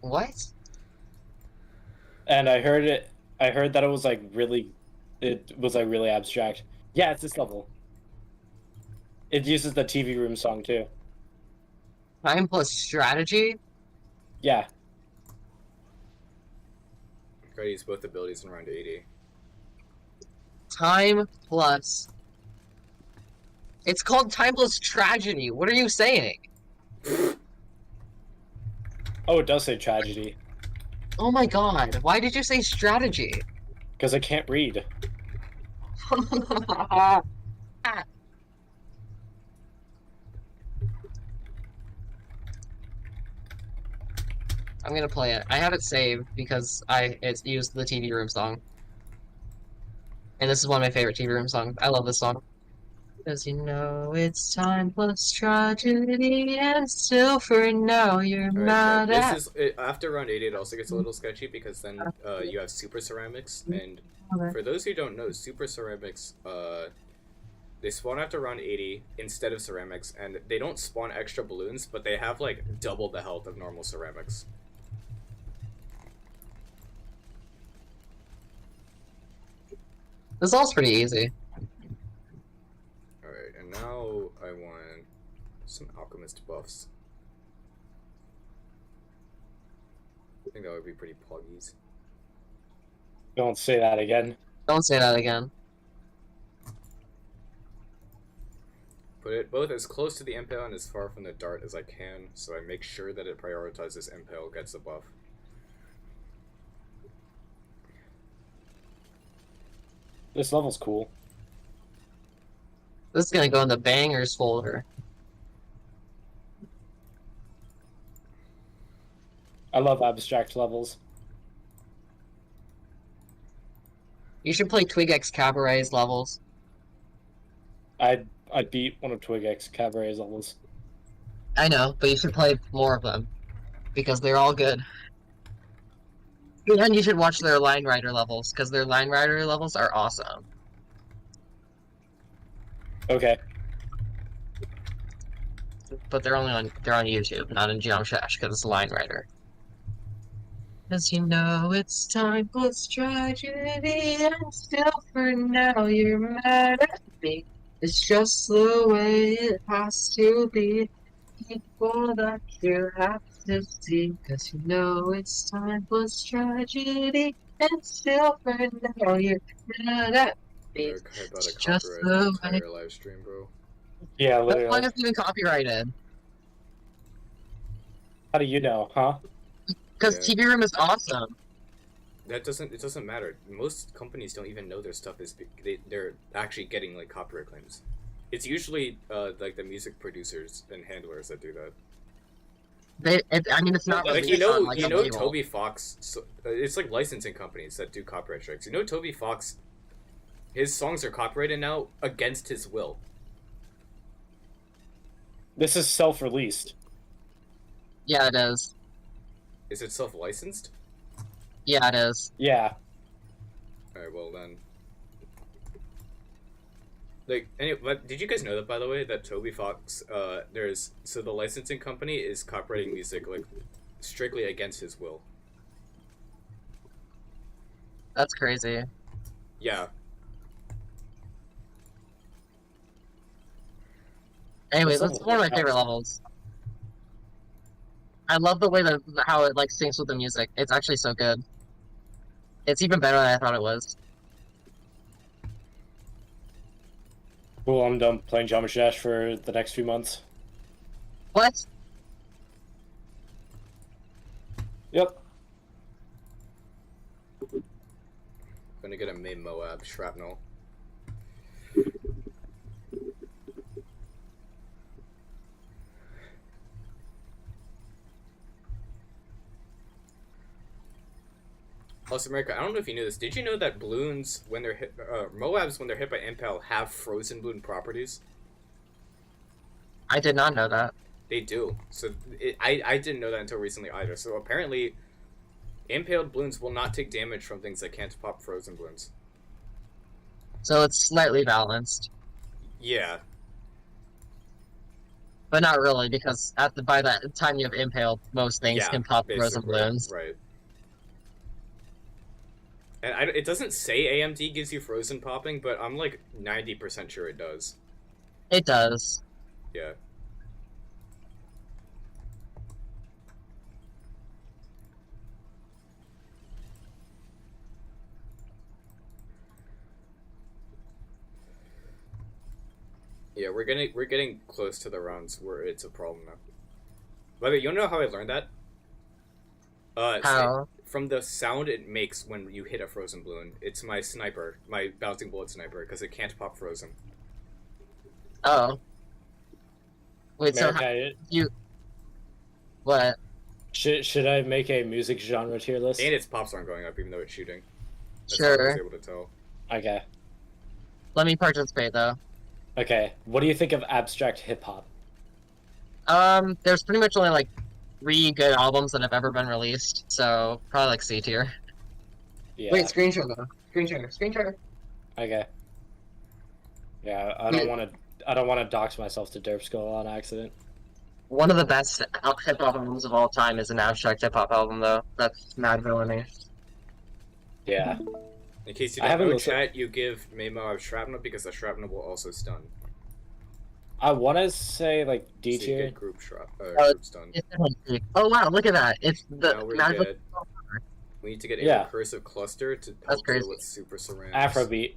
What? And I heard it. I heard that it was like really, it was like really abstract. Yeah, it's this level. It uses the TV room song too. Time plus strategy? Yeah. Gotta use both abilities in round 80. Time plus... It's called time plus tragedy. What are you saying? Oh, it does say tragedy. Oh my god. Why did you say strategy? Because I can't read. I'm gonna play it. I have it saved because it's used the TV room song. And this is one of my favorite TV room songs. I love this song. Cause you know it's time plus tragedy, and still for now you're Alright, chat. mad This at is after round 80. It also gets a little sketchy because then you have super ceramics, and for those who don't know, super ceramics they spawn after round 80 instead of ceramics, and they don't spawn extra balloons, but they have like double the health of normal ceramics. This all's pretty easy. Alright, and now I want some alchemist buffs. I think that would be pretty puggies. Don't say that again. Don't say that again. Put it both as close to the impale and as far from the dart as I can, so I make sure that it prioritizes impale gets the buff. This level's cool. This is gonna go in the bangers folder. I love abstract levels. You should play Twig X Cabaret's levels. I beat one of Twig X Cabaret's levels. I know, but you should play more of them. Because they're all good. And you should watch their Line Rider levels, because their Line Rider levels are awesome. Okay. But they're on YouTube, not in Geomshash, because it's Line Rider. Cause you know it's time plus tragedy, and still for now you're mad at me. It's just the way it has to be. People that you have to see, cause you know it's time plus tragedy, and still for now you're mad at me. I about It's to just copyright the the way. entire live stream, bro. Yeah, That literally. one isn't even copyrighted. How do you know, huh? Because Yeah. TV Room is awesome. It doesn't matter. Most companies don't even know their stuff is they're actually getting like copyright claims. It's usually like the music producers and handlers that do that. I mean, it's not Like released on, like, a label. Toby Fox. So, it's like licensing companies that do copyright strikes. You know, Toby Fox, his songs are copyrighted now against his will. This is self-released. Yeah, it is. Is it self-licensed? Yeah, it is. Yeah. Alright, well then. Like, anyway, but did you guys know that, by the way, that Toby Fox, so the licensing company is copyrighting music, like, strictly against his will. That's crazy. Yeah. Anyways, This that's one of my favorite levels. I love the way that how it like syncs with the music. It's actually so good. It's even better than I thought it was. Cool, I'm done playing Jamash for the next few months. What? Yep. Gonna get a main Moab shrapnel. Also, America, I don't know if you knew this. Did you know that balloons, when they're hit, Moabs, when they're hit by impale, have frozen balloon properties? I did not know that. They do. So I didn't know that until recently either. So apparently, impaled balloons will not take damage from things that can't pop frozen balloons. So it's slightly balanced, Yeah. but not really because by that time you have impaled, most things Yeah, can pop frozen basically, balloons. Right. And it doesn't say AMD gives you frozen popping, but I'm like 90% sure it does. It does. Yeah. Yeah, we're getting close to the rounds where it's a problem now. By the way, you wanna know how I learned that? How? From the sound it makes when you hit a frozen balloon. It's my sniper, my bouncing bullet sniper, because it can't pop frozen. Oh. Wait, so America, you... What? should I make a music genre tier list? And its pops aren't going up even though it's shooting. That's how I was Sure. able to tell. Okay. Let me participate, though. Okay, what do you think of abstract hip hop? There's pretty much only like 3 good albums that have ever been released, so probably like C tier. Wait, Yeah. screen share though. Screen share. Screen share. Okay. Yeah, I don't Wait, want to. I don't want to dox myself to Derp Skull on accident. one of the best hip hop albums of all time is an abstract hip hop album, though. That's mad villainy. Yeah, In case you I don't haven't know, listened. chat, you give Mamo a shrapnel because the shrapnel will also stun. I want to say like D So you tier. get Oh, group stun. it's definitely C. Oh wow, look at that! It's the Now magic. we need to get a Yeah, recursive cluster to That's help deal crazy. with super ceramics. Afrobeat.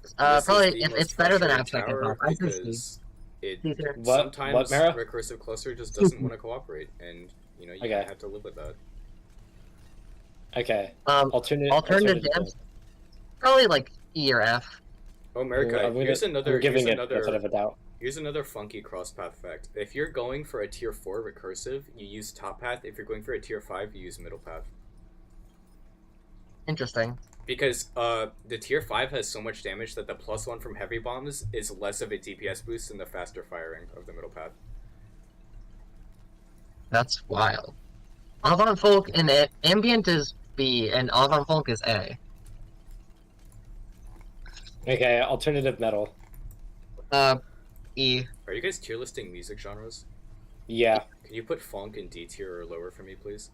This is Probably the most it's better than frustrating abstract hip hop. tower I say C. because it C tier. What sometimes Mara? recursive cluster just doesn't want to cooperate, and you know you kind Okay. of have to live with that. Okay. Um, alternative Alternative. dance, probably like E or F. Oh, I'm America, I'm giving it benefit of a doubt. here's another funky cross path fact. If you're going for a tier 4 recursive, you use top path. If you're going for a tier 5, you use middle path. Interesting. Because the tier 5 has so much damage that the +1 from heavy bombs is less of a DPS boost than the faster firing of the middle path. That's wild. Avant Folk and Ambient is B, and Avant Folk is A. Okay, alternative metal. E. Are you guys tier listing music genres? Yeah, Can you put funk in D tier or lower for me, please?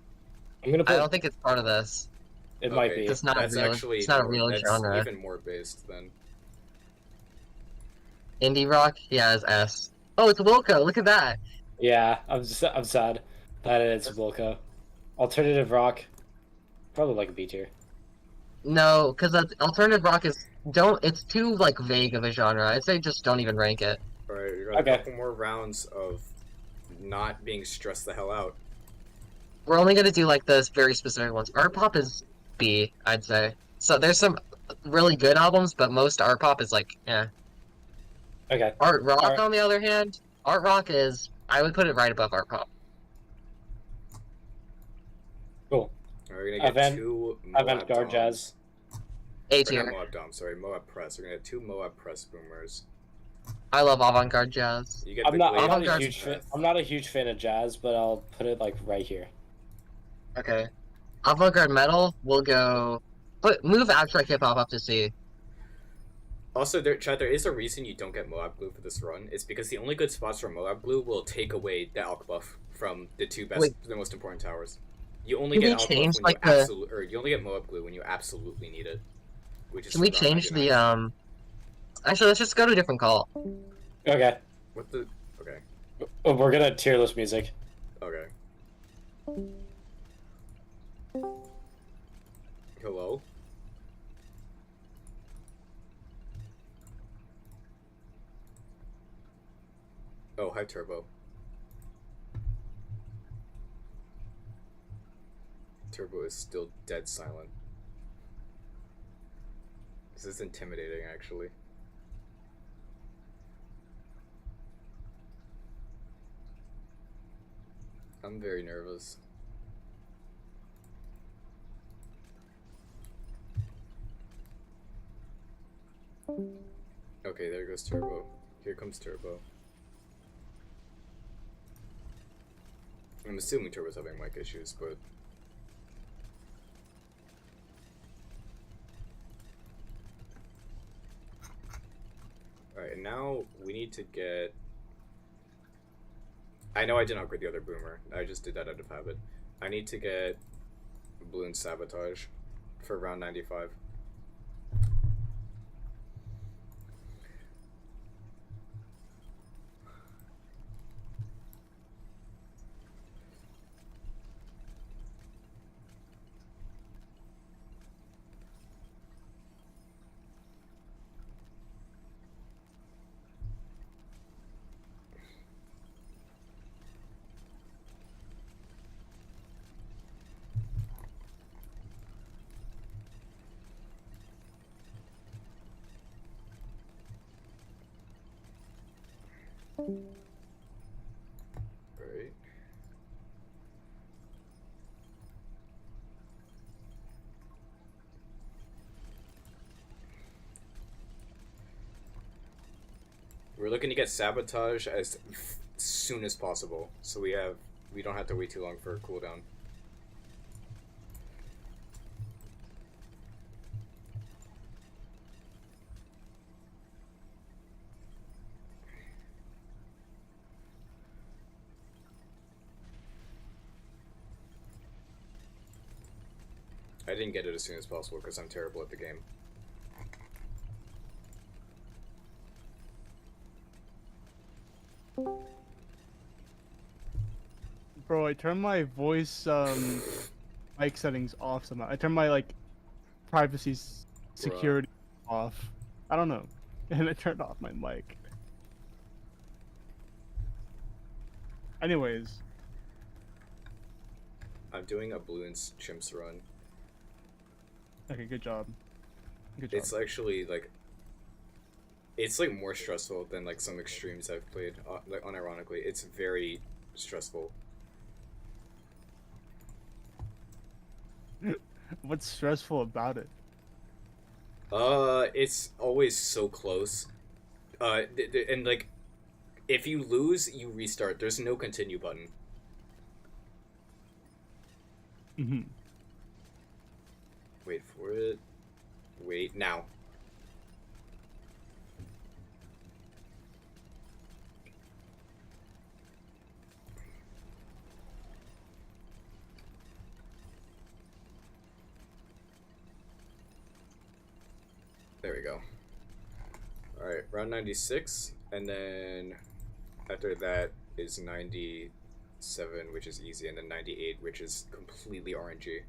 I'm gonna I put. don't think it's part of this. It might Okay, be. It's not a that's real. actually It's not a more, real that's genre. even more based than. Indie rock, yeah, is S. Oh, it's Wilco. Look at that. Yeah, I'm sad that it's Wilco. Alternative rock, probably like a B tier. No, because alternative rock is don't. It's too like vague of a genre. I'd say just don't even rank it. Alright, we got Okay. a couple more rounds of not being stressed the hell out. We're only gonna do like those very specific ones. Art pop is B, I'd say. So there's some really good albums, but most art pop is like, yeah. Okay. Art rock, Alright. on the other hand, art rock is I would put it right above art pop. Cool. We're gonna get two Moab Avant-garde jazz. A Or not tier. Moab Dom, sorry, Moab Press. We're gonna get two Moab Press boomers. I love avant-garde jazz. You get I'm the not. Glade I'm not a Avant-garde huge fan. Path. I'm not a huge fan of jazz, but I'll put it like right here. Okay. Avant-garde metal, we'll go. But move abstract hip hop up to C. Also, Chad, there is a reason you don't get Moab Glue for this run. It's because the only good spots for Moab Glue will take away the Alk buff from the the most important towers. You only Can get we Alk change, buff when like, you absolutely, or you only get Moab Glue when you absolutely need it. Which is Can we for change the 99. Actually, let's just go to a different call. Okay. What the? Okay. Oh, we're gonna tier list music. Okay. Hello? Oh, hi, Turbo. Turbo is still dead silent. This is intimidating, actually. I'm very nervous. Okay, there goes Turbo. Here comes Turbo. I'm assuming Turbo's having mic issues, but... Alright, and now we need to get... I know I didn't upgrade the other boomer. I just did that out of habit. I need to get Balloon Sabotage for round 95. Right. We're looking to get sabotage as soon as possible, so we don't have to wait too long for a cooldown. I didn't get it as soon as possible because I'm terrible at the game. Bro, I turned my voice mic settings off somehow. I turned my like privacy security off. I don't know. And I turned off my mic. Anyways. I'm doing a balloons chimps run. Okay, good job. Good job. It's actually like, it's like more stressful than like some extremes I've played. Like unironically, it's very stressful. What's stressful about it? It's always so close. And like, if you lose, you restart. There's no continue button. Mm-hmm. Wait for it. Wait, now. There we go. Alright, round 96, and then after that is 97, which is easy, and then 98, which is completely RNG.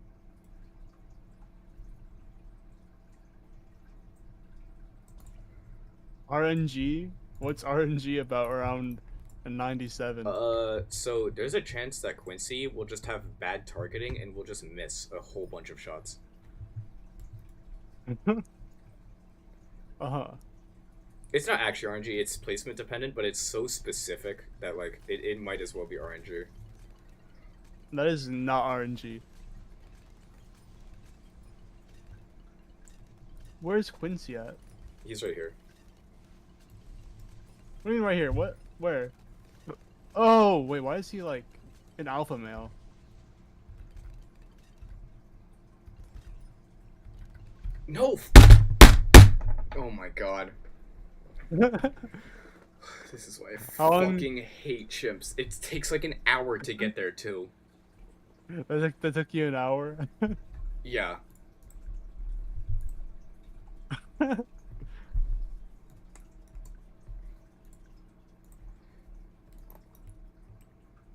RNG? What's RNG about around a 97? So there's a chance that Quincy will just have bad targeting and will just miss a whole bunch of shots. Uh-huh. It's not actually RNG, it's placement dependent, but it's so specific that like it might as well be RNG. That is not RNG. Where's Quincy at? He's right here. What do you mean right here? What? Where? Oh, wait, why is he like an alpha male? No! Oh my god. This is why I fucking hate chimps. It takes like an hour to get there too. That took you an hour? Yeah.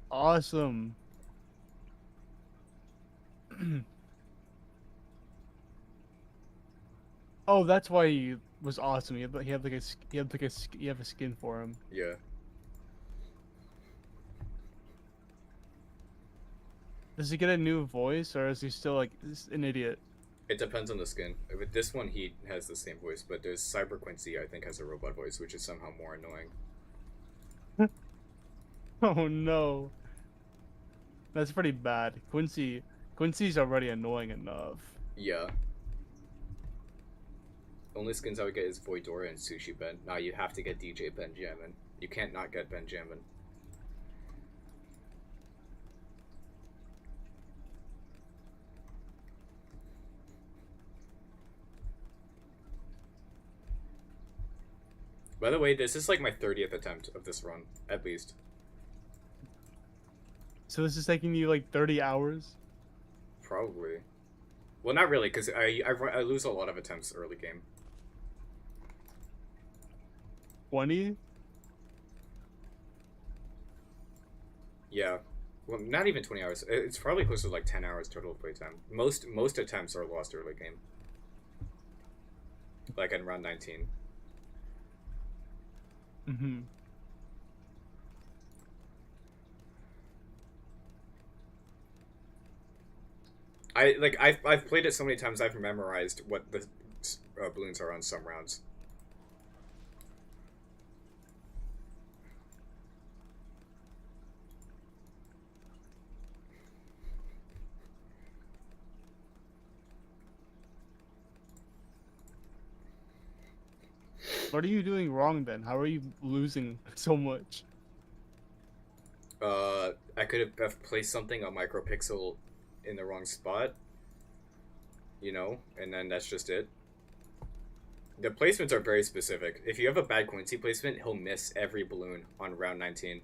Awesome. Oh, that's why he was awesome. He had like a skin for him. Yeah. Does he get a new voice, or is he still like an idiot? It depends on the skin. With this one, he has the same voice, but there's Cyber Quincy, I think, has a robot voice, which is somehow more annoying. Oh no. That's pretty bad. Quincy's already annoying enough. Yeah. Only skins I would get is Voidora and Sushi Ben. Now you have to get DJ Benjamin. You can't not get Benjamin. By the way, this is like my 30th attempt of this run, at least. So this is taking you like 30 hours? Probably. Well, not really, because I lose a lot of attempts early game. 20? Yeah. Well, not even 20 hours. It's probably close to like 10 hours total playtime. Most attempts are lost early game. Like in round 19. Mm-hmm. I've played it so many times I've memorized what the balloons are on some rounds. What are you doing wrong then? How are you losing so much? I could have placed something, a micropixel, in the wrong spot. You know, and then that's just it. The placements are very specific. If you have a bad Quincy placement, he'll miss every balloon on round 19.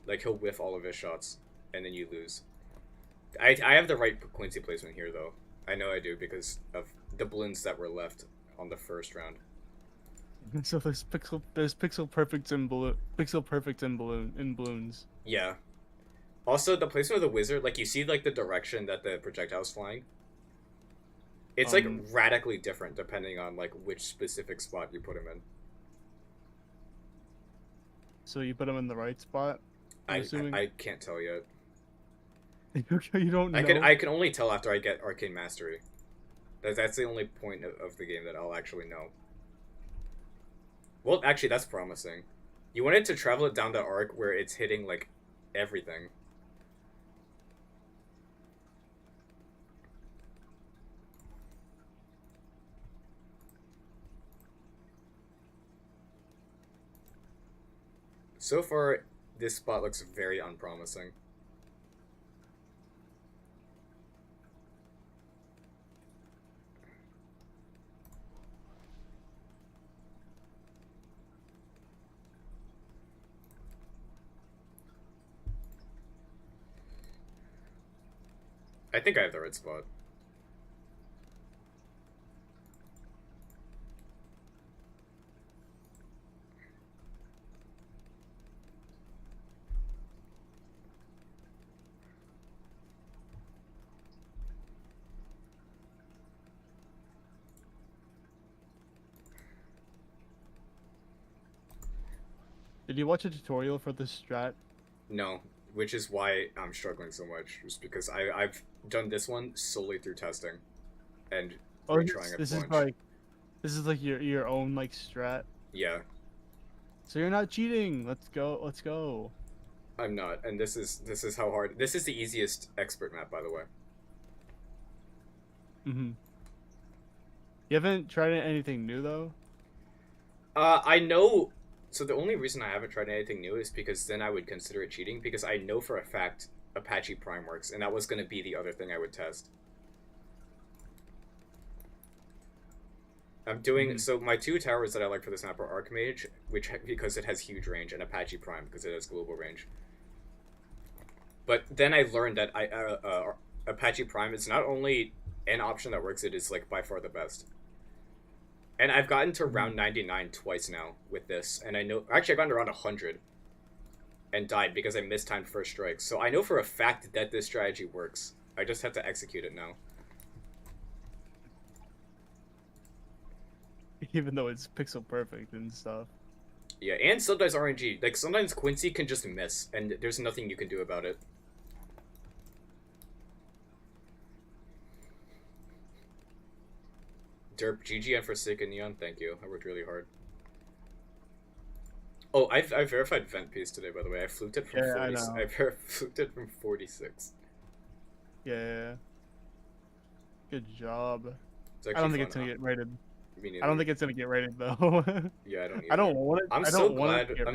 Like, he'll whiff all of his shots, and then you lose. I have the right Quincy placement here, though. I know I do, because of the balloons that were left on the first round. So there's pixel perfects in balloons. Yeah. Also, the placement of the wizard, like, you see, like, the direction that the projectile's flying? It's, like, radically different depending on, like, which specific spot you put him in. So you put him in the right spot? I can't tell yet. You don't know? I can only tell after I get Arcane Mastery. That's the only point of the game that I'll actually know. Well, actually, that's promising. You wanted to travel it down the arc where it's hitting, like, everything. So far, this spot looks very unpromising. I think I have the right spot. Did you watch a tutorial for this strat? No, which is why I'm struggling so much. Just because I've done this one solely through testing, and retrying a bunch. This is like your own like strat. Yeah. So you're not cheating. Let's go. Let's go. I'm not, and this is how hard. This is the easiest expert map, by the way. Mm-hmm. You haven't tried anything new though? I know. So the only reason I haven't tried anything new is because then I would consider it cheating, because I know for a fact Apache Prime works, and that was going to be the other thing I would test. I'm doing so. My two towers that I like for this map are Archmage, which because it has huge range, and Apache Prime because it has global range. But then I learned that Apache Prime is not only an option that works; it is like by far the best. And I've gotten to round 99 twice now with this, and I know actually I got to round 100 and died because I mistimed first strike. So I know for a fact that this strategy works. I just have to execute it now. Even though it's pixel perfect and stuff. Yeah, and sometimes RNG. Like sometimes Quincy can just miss, and there's nothing you can do about it. Derp, GG and Forsaken Neon, thank you. I worked really hard. Oh, I verified vent piece today, by the way. I fluked it from 40. I fluked it from 46. Yeah. Good job. I don't think it's gonna get rated. I don't think it's gonna get rated though. Yeah, I don't. Either. I don't want it. I'm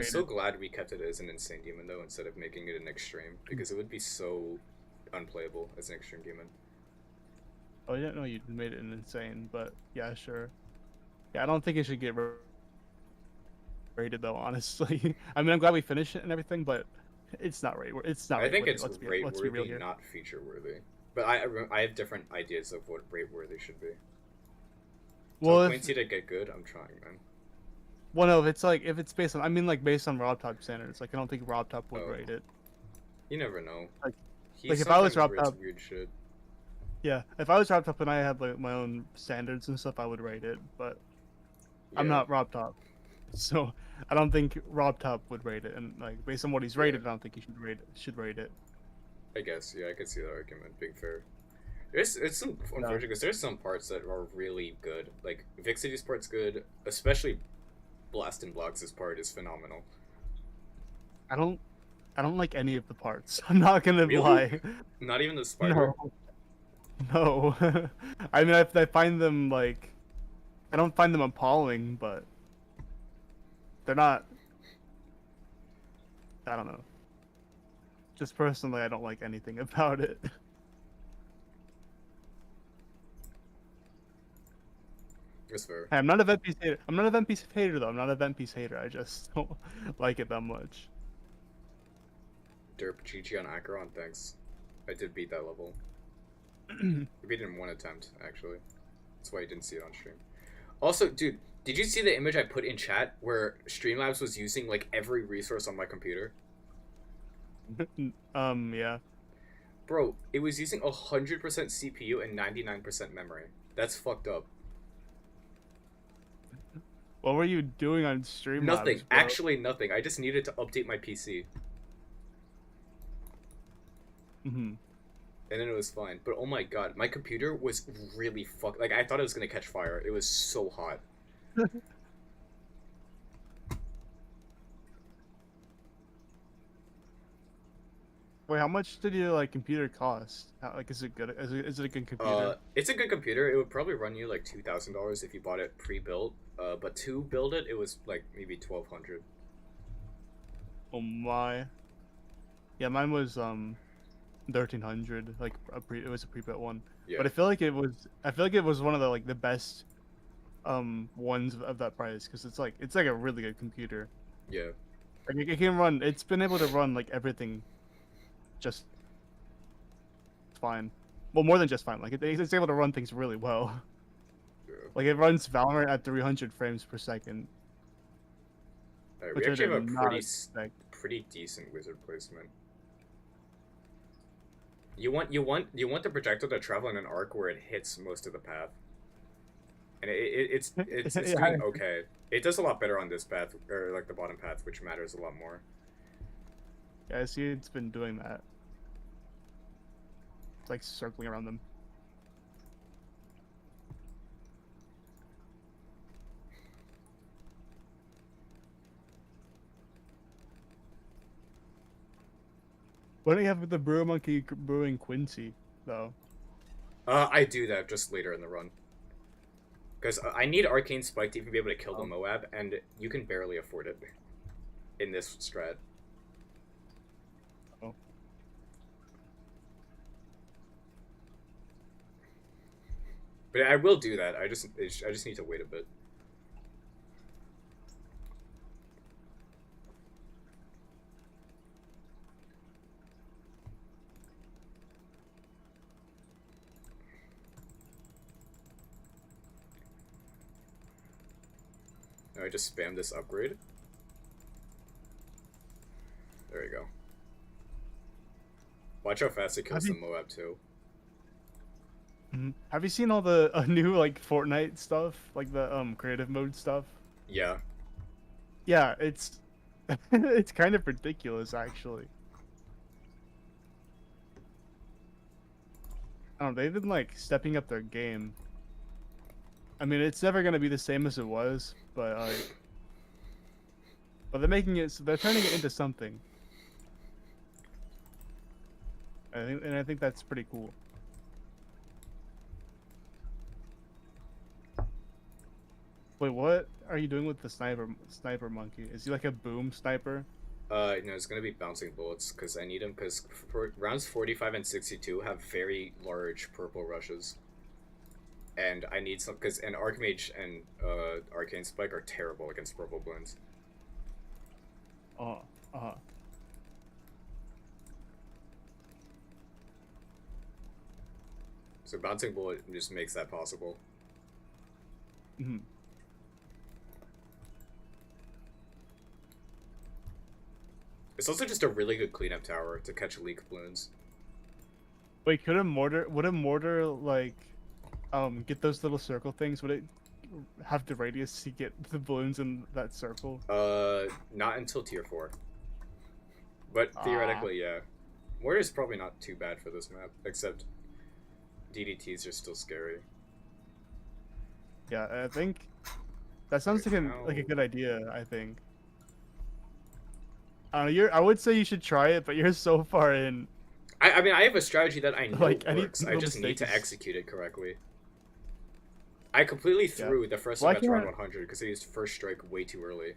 so glad we kept it as an insane demon though, instead of making it an extreme, because it would be so unplayable as an extreme demon. Oh, I didn't know you made it an insane, but yeah, sure. Yeah, I don't think it should get rated though, honestly. I mean, I'm glad we finished it and everything, but it's not rate. It's not. I think it's let's be real here. not feature worthy. But I have different ideas of what rate worthy should be. Well, so Quincy to get good, I'm trying, man. Well, no, if it's based on, I mean, like based on Rob Top standards, like I don't think Rob Top would rate it. You never know. Like if I was Rob Top, weird shit. Yeah, if I was Rob Top and I had like my own standards and stuff, I would rate it. But yeah. I'm not Rob Top, so I don't think Rob Top would rate it. And like based on what he's rated, I don't think he should rate it. I guess, yeah, I could see that argument being fair. It's some unfortunate because there's some parts that are really good. Like Vixity's part's good, especially Blast and Blocks' part is phenomenal. I don't like any of the parts. I'm not gonna lie. Not even the spider. No. I mean, I find them like I don't find them appalling, but they're not. I don't know. Just personally, I don't like anything about it. That's fair. Hey, I'm not a event piece hater. I'm not an event piece hater though. I'm not an event piece hater. I just don't like it that much. Derp GG on Acheron, thanks. I did beat that level. I beat it in one attempt, actually. That's why you didn't see it on stream. Also, dude, did you see the image I put in chat where Streamlabs was using like every resource on my computer? Yeah. Bro, it was using 100% CPU and 99% memory. That's fucked up. What were you doing on stream? Nothing. Labs, bro? Actually, nothing. I just needed to update my PC. Mm-hmm. And then it was fine. But oh my god, my computer was really fucked. Like, I thought it was gonna catch fire. It was so hot. Wait, how much did your like computer cost? Like, is it good? Is it a good computer? It's a good computer. It would probably run you like $2,000 if you bought it pre-built. But to build it, it was like maybe 1,200. Oh my. Yeah, mine was 1,300. Like it was a pre-built one. Yeah. But I feel like it was one of the like the best ones of that price because it's like a really good computer. Yeah. Like it can run. It's been able to run like everything. Just fine. Well, more than just fine. Like it's able to run things really well. Yeah. Like it runs Valorant at 300 frames per second. Alright, Which we I actually have did a not pretty expect. pretty decent wizard placement. You want the projectile to travel in an arc where it hits most of the path. And it's Yeah. doing okay. It does a lot better on this path, or like the bottom path, which matters a lot more. Yeah, I see it's been doing that. It's like circling around them. What do you have with the Brewer Monkey brewing Quincy, though? I do that just later in the run. Because I need Arcane Spike to even be able to kill the Moab, and you can barely afford it in this strat. Oh. But I will do that. I just need to wait a bit. I just spam this upgrade. There you go. Watch how fast it kills the Moab too. Have you seen all the new like Fortnite stuff, like the creative mode stuff? Yeah. Yeah, it's it's kind of ridiculous actually. I don't know, they've been like stepping up their game. I mean, it's never gonna be the same as it was, but they're making it. They're turning it into something. I think that's pretty cool. Wait, what are you doing with the sniper monkey? Is he like a boom sniper? No, it's gonna be bouncing bullets because I need him because rounds 45 and 62 have very large purple rushes. And I need some because Archmage and Arcane Spike are terrible against purple balloons. So bouncing bullet just makes that possible. It's also just a really good cleanup tower to catch leak balloons. Wait, would a mortar like get those little circle things? Would it have the radius to get the balloons in that circle? Not until tier 4. But theoretically, yeah. Mortar's probably not too bad for this map, except DDTs are still scary. Yeah, I think that sounds like a good idea. I think. I don't know, I would say you should try it, but you're so far in. I mean, I have a strategy that I know Like, works. I no just need to mistakes. execute it correctly. I completely threw the first Why time I tried can't- 100 because I used first strike way too early.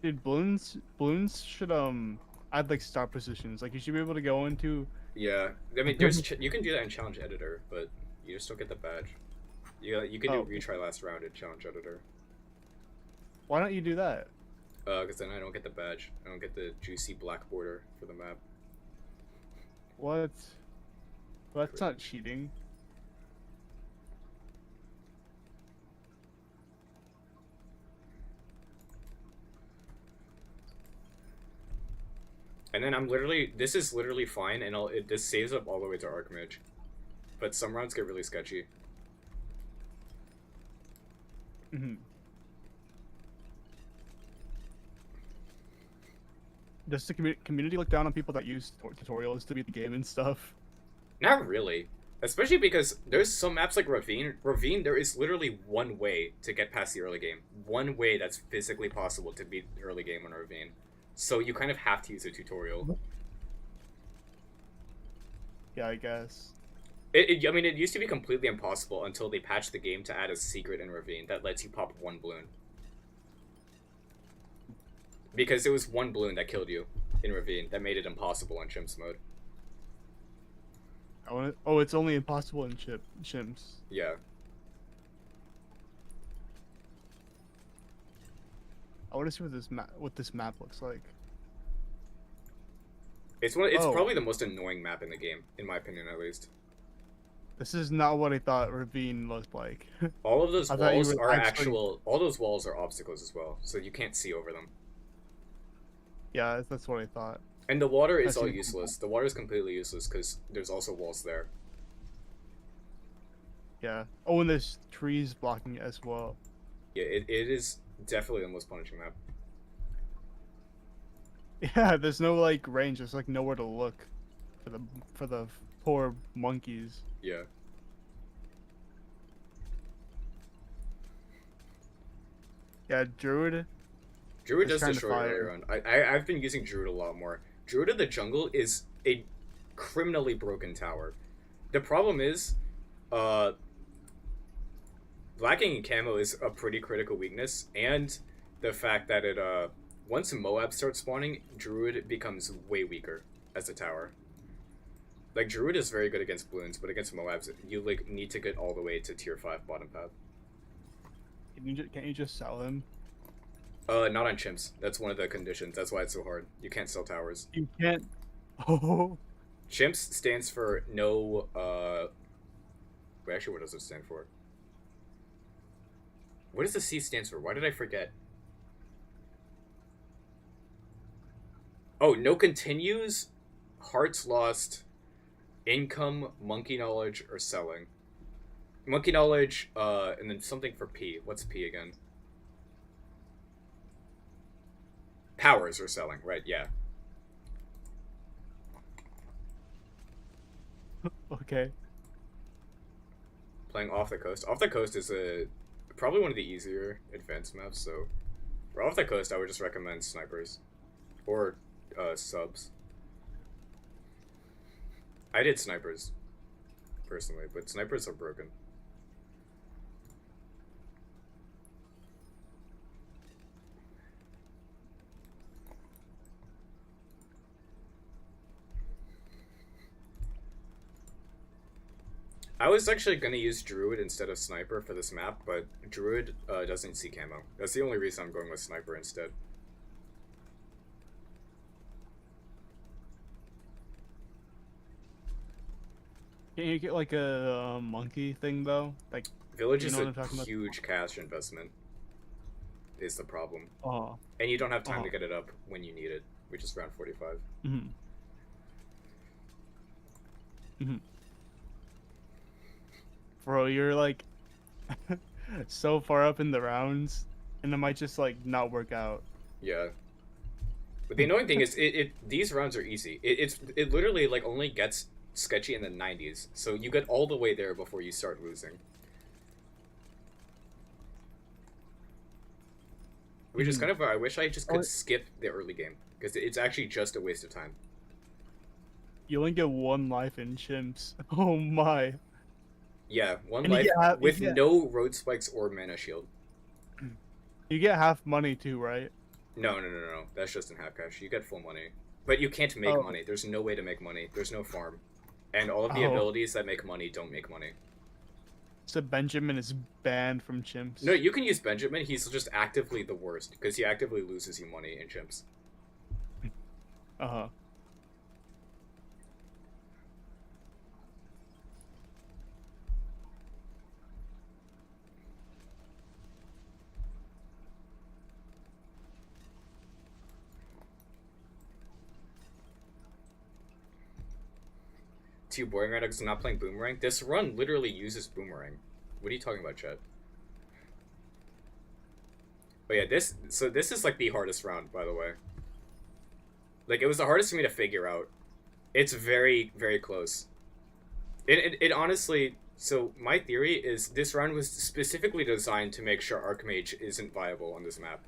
Dude, balloons should add like start positions. Like you should be able to go into. Yeah, I mean, you can do that in challenge editor, but you just don't get the badge. You can do Oh. retry last round in challenge editor. Why don't you do that? Because then I don't get the badge. I don't get the juicy black border for the map. What? Well, that's not cheating. And then this is literally fine, and this saves up all the way to Archmage. But some rounds get really sketchy. Mm-hmm. Does the community look down on people that use tutorials to beat the game and stuff? Not really. Especially because there's some maps like Ravine. Ravine, there is literally one way to get past the early game. One way that's physically possible to beat the early game on Ravine. So you kind of have to use a tutorial. Yeah, I guess. I mean, it used to be completely impossible until they patched the game to add a secret in Ravine that lets you pop one balloon. Because it was one balloon that killed you in Ravine that made it impossible on Chimps mode. Oh, it's only impossible in chimps. Yeah. I want to see what this map looks like. It's Oh. probably the most annoying map in the game, in my opinion at least. This is not what I thought Ravine looked like. All of those I thought you walls would are actually- all those walls are obstacles as well, so you can't see over them. Yeah, that's what I thought. And the water is I all see. useless. The water is completely useless because there's also walls there. Yeah. Oh, and there's trees blocking it as well. Yeah, it is definitely the most punishing map. Yeah, there's no like range. There's like nowhere to look for the poor monkeys. Yeah. Yeah, Druid. Druid It's does kinda destroy fire. earlier on. I've been using Druid a lot more. Druid of the Jungle is a criminally broken tower. The problem is, lacking in camo is a pretty critical weakness, and the fact that it once Moab starts spawning, Druid becomes way weaker as a tower. Like Druid is very good against balloons, but against Moabs, you like need to get all the way to tier 5 bottom path. Can't you just sell him? Not on chimps. That's one of the conditions. That's why it's so hard. You can't sell towers. You can't. Oh. Chimps stands for no, wait, actually, what does it stand for? What does the C stands for? Why did I forget? Oh, no continues, hearts lost, income, monkey knowledge, or selling. Monkey knowledge, and then something for P. What's P again? Powers or selling, right, yeah. Okay. Playing Off the Coast. Off the Coast is probably one of the easier advanced maps, so for Off the Coast I would just recommend snipers. Or subs. I did snipers, personally, but snipers are broken. I was actually going to use Druid instead of Sniper for this map, but Druid doesn't see camo. That's the only reason I'm going with Sniper instead. Can't you get like a monkey thing though? Like, Village You is know what a I'm talking about? huge cash investment, is the problem. oh. And you don't have time Oh. to get it up when you need it, which is round 45. Mhm. Mhm. Bro, you're like so far up in the rounds, and it might just like not work out. Yeah. But the annoying thing is, these rounds are easy. It literally like only gets sketchy in the 90s, so you get all the way there before you start losing. Which is kind of, I wish I just could skip the early game, because it's actually just a waste of time. You only get one life in chimps. Oh my. Yeah, one And you life get with no road spikes or mana shield. you get half money too, right? No. That's just in half cash. You get full money. But you can't make Oh. money. There's no way to make money. There's no farm. And all of the Oh. abilities that make money don't make money. So Benjamin is banned from chimps. No, you can use Benjamin. He's just actively the worst because he actively loses you money in chimps. Uh-huh. Too boring right now because I'm not playing Boomerang. This run literally uses Boomerang. What are you talking about, Chet? But yeah, this is like the hardest round, by the way. Like, it was the hardest for me to figure out. It's very, very close. It honestly... So, my theory is this round was specifically designed to make sure Archmage isn't viable on this map.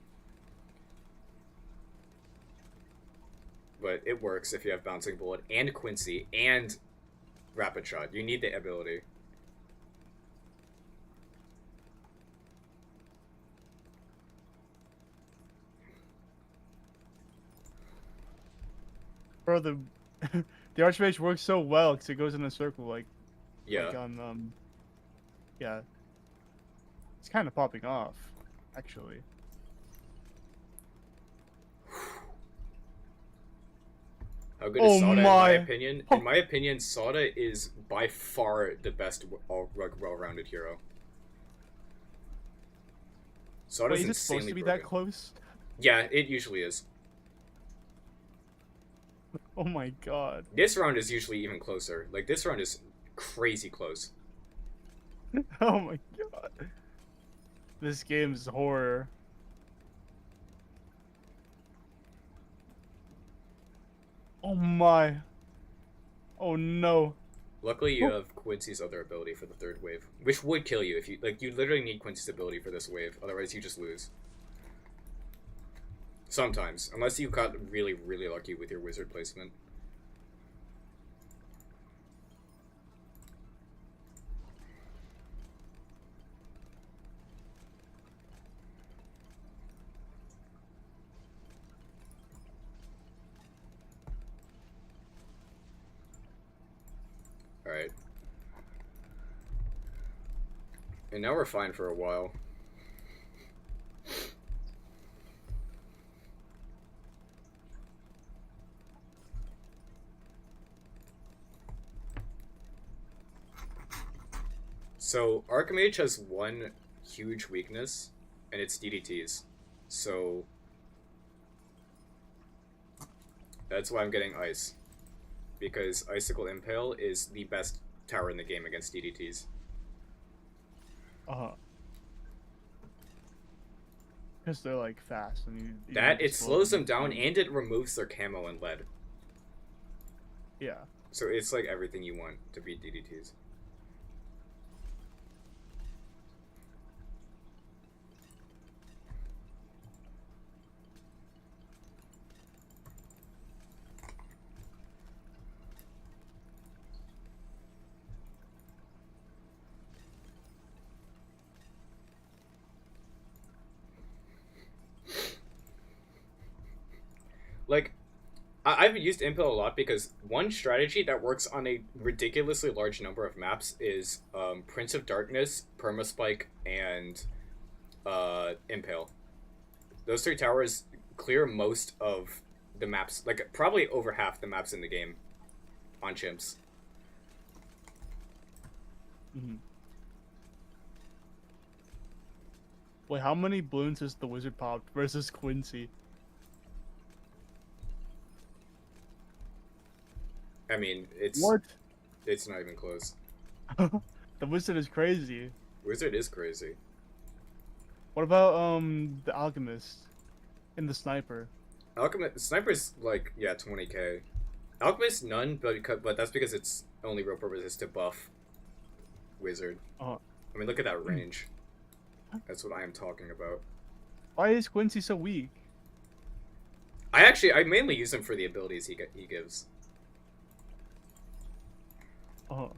But it works if you have Bouncing Bullet and Quincy and Rapid Shot. You need the ability. Bro, the the Archmage works so well because it goes in a circle, like Yeah. on yeah. It's kind of popping off, actually. How good is Oh Sada in my. my opinion? In my opinion, Sada is by far the best well-rounded hero. Sada's Wait, is it insanely supposed to be broken. that close? Yeah, it usually is. Oh my god. This round is usually even closer. Like, this round is crazy close. Oh my god. This game's horror. Oh my. Oh no. Luckily, you have Quincy's other ability for the third wave, which would kill you if you like. You literally need Quincy's ability for this wave, otherwise you just lose. Sometimes, unless you got really, really lucky with your wizard placement. Alright. And now we're fine for a while. So, Archmage has one huge weakness, and it's DDTs. So, that's why I'm getting Ice. Because Icicle Impale is the best tower in the game against DDTs. Uh-huh. Because they're like fast and you That, need to it slow slows them down and it removes their camo and lead. Yeah. So it's like everything you want to beat DDTs. Like, I've used Impel a lot because one strategy that works on a ridiculously large number of maps is Prince of Darkness, Permaspike, and Impale. Those three towers clear most of the maps, like probably over half the maps in the game on chimps. Mm-hmm. Wait, how many balloons has the wizard popped versus Quincy? I mean, it's What? It's not even close. The wizard is crazy. Wizard is crazy. What about the alchemist and the sniper? Alchemist Sniper's like 20k. Alchemist none, but that's because its only real purpose is to buff Wizard. Uh-huh. I mean, look at that range. That's what I am talking about. Why is Quincy so weak? I mainly use him for the abilities he gives. Oh.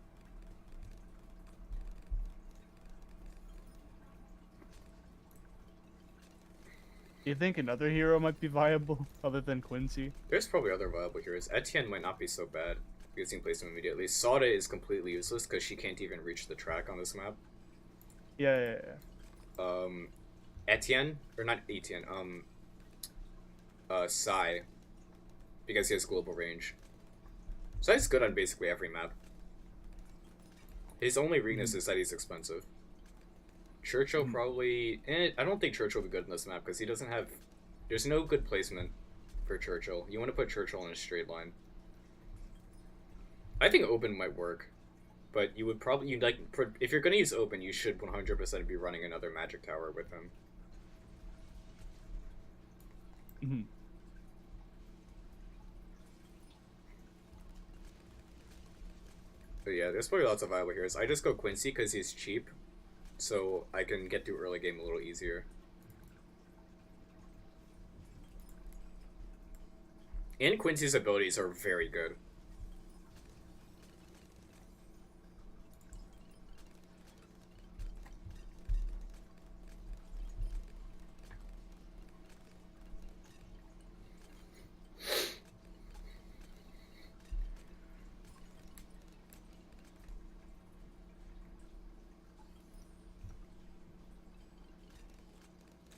Do you think another hero might be viable other than Quincy? There's probably other viable heroes. Etienne might not be so bad because you can place him immediately. Sada is completely useless because she can't even reach the track on this map. Yeah. Etienne, or not Etienne, Sai, because he has global range. Sai's good on basically every map. His only weakness is that he's expensive. Churchill probably... I don't think Churchill will be good in this map because he doesn't have... There's no good placement for Churchill. You want to put Churchill in a straight line. I think open might work, but you would probably... if you're going to use open, you should 100% be running another magic tower with him. Mm-hmm. But yeah, there's probably lots of viable heroes. I just go Quincy because he's cheap, so I can get through early game a little easier. And Quincy's abilities are very good.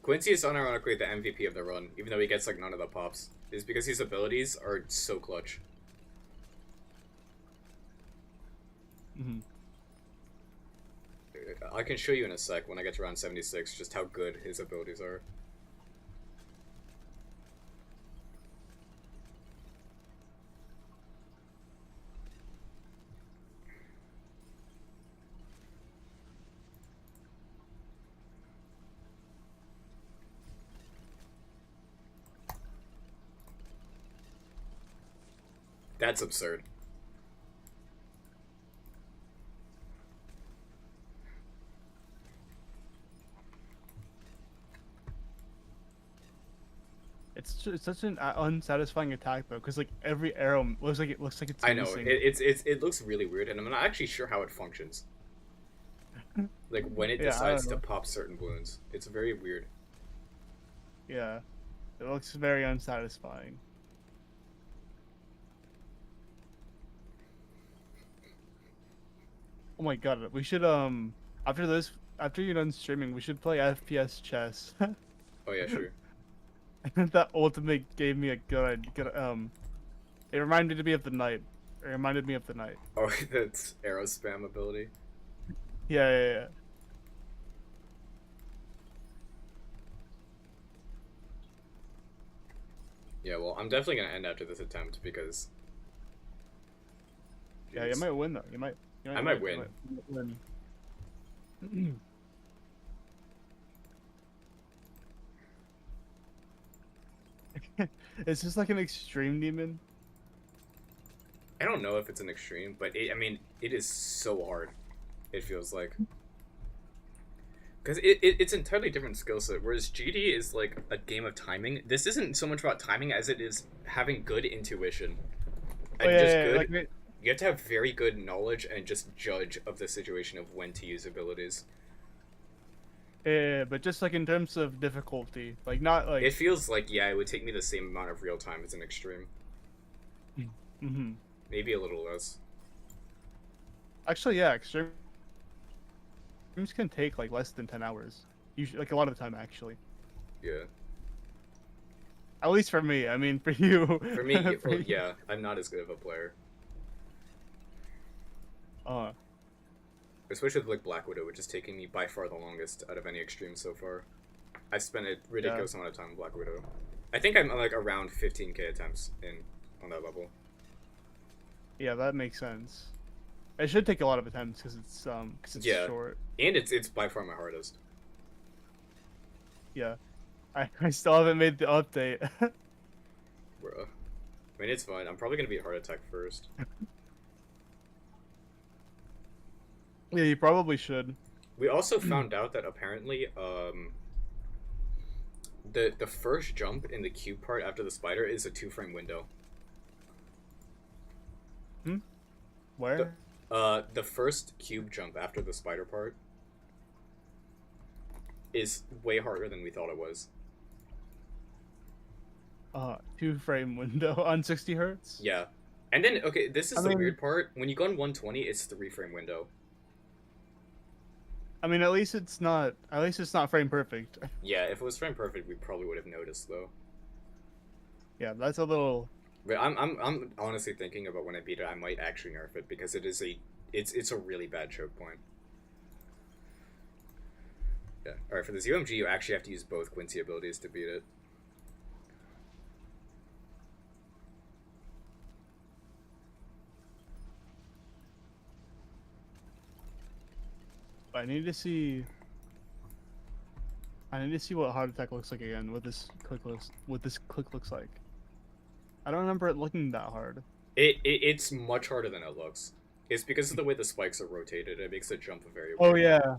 Quincy is unironically the MVP of the run, even though he gets like none of the pops. Is because his abilities are so clutch. Mm-hmm. I can show you in a sec when I get to round 76 just how good his abilities are. That's absurd. It's such an unsatisfying attack though, because like every arrow looks like it's I know missing. it looks really weird, and I'm not actually sure how it functions. Like when it decides to pop certain balloons, it's very weird. Yeah, it looks very unsatisfying. Oh my god, we should after this, after you're done streaming, we should play FPS chess. Oh yeah, sure. That ultimate gave me a good it reminded me of the night. It reminded me of the night. Oh, that's arrow spam ability. Yeah. Yeah, well, I'm definitely gonna end after this attempt because. Yeah, you might win though. You might I might win. It's just like an extreme demon. I don't know if it's an extreme, but I mean, it is so hard. It feels like. Because it's entirely different skill set, whereas GD is like a game of timing. This isn't so much about timing as it is having good intuition. And you have to have very good knowledge and just judge of the situation of when to use abilities. Yeah, but just like in terms of difficulty, like not like it feels like it would take me the same amount of real time as an extreme. Mm-hmm. Maybe a little less. Actually, yeah, extremes can take like less than 10 hours. Usually, like a lot of the time, actually. Yeah. At least for me. I mean, for you. For me, yeah, I'm not as good of a player. Especially with like Black Widow, which is taking me by far the longest out of any extreme so far. I've spent a ridiculous amount of time on Black Widow. I think I'm like around 15k attempts on that level. Yeah, that makes sense. It should take a lot of attempts because it's short. And it's by far my hardest. Yeah, I still haven't made the update. Bruh. I mean, it's fine. I'm probably gonna be Heart Attack first. Yeah, you probably should. We also found out that apparently, the first jump in the cube part after the spider is a 2-frame window. Where? The first cube jump after the spider part is way harder than we thought it was. 2-frame window on 60 hertz. Yeah. And then, okay, this is I the mean- weird part. When you go on 120, it's 3-frame window. I mean, at least it's not frame perfect. Yeah, if it was frame perfect, we probably would have noticed, though. Yeah, that's a little. But I'm honestly thinking about when I beat it, I might actually nerf it because it's a really bad choke point. Yeah. All right, for this UMG, you actually have to use both Quincy abilities to beat it. I need to see. I need to see what heart attack looks like again. What this click looks like. I don't remember it looking that hard. It's much harder than it looks. It's because of the way the spikes are rotated. It makes the jump very Oh weird. yeah.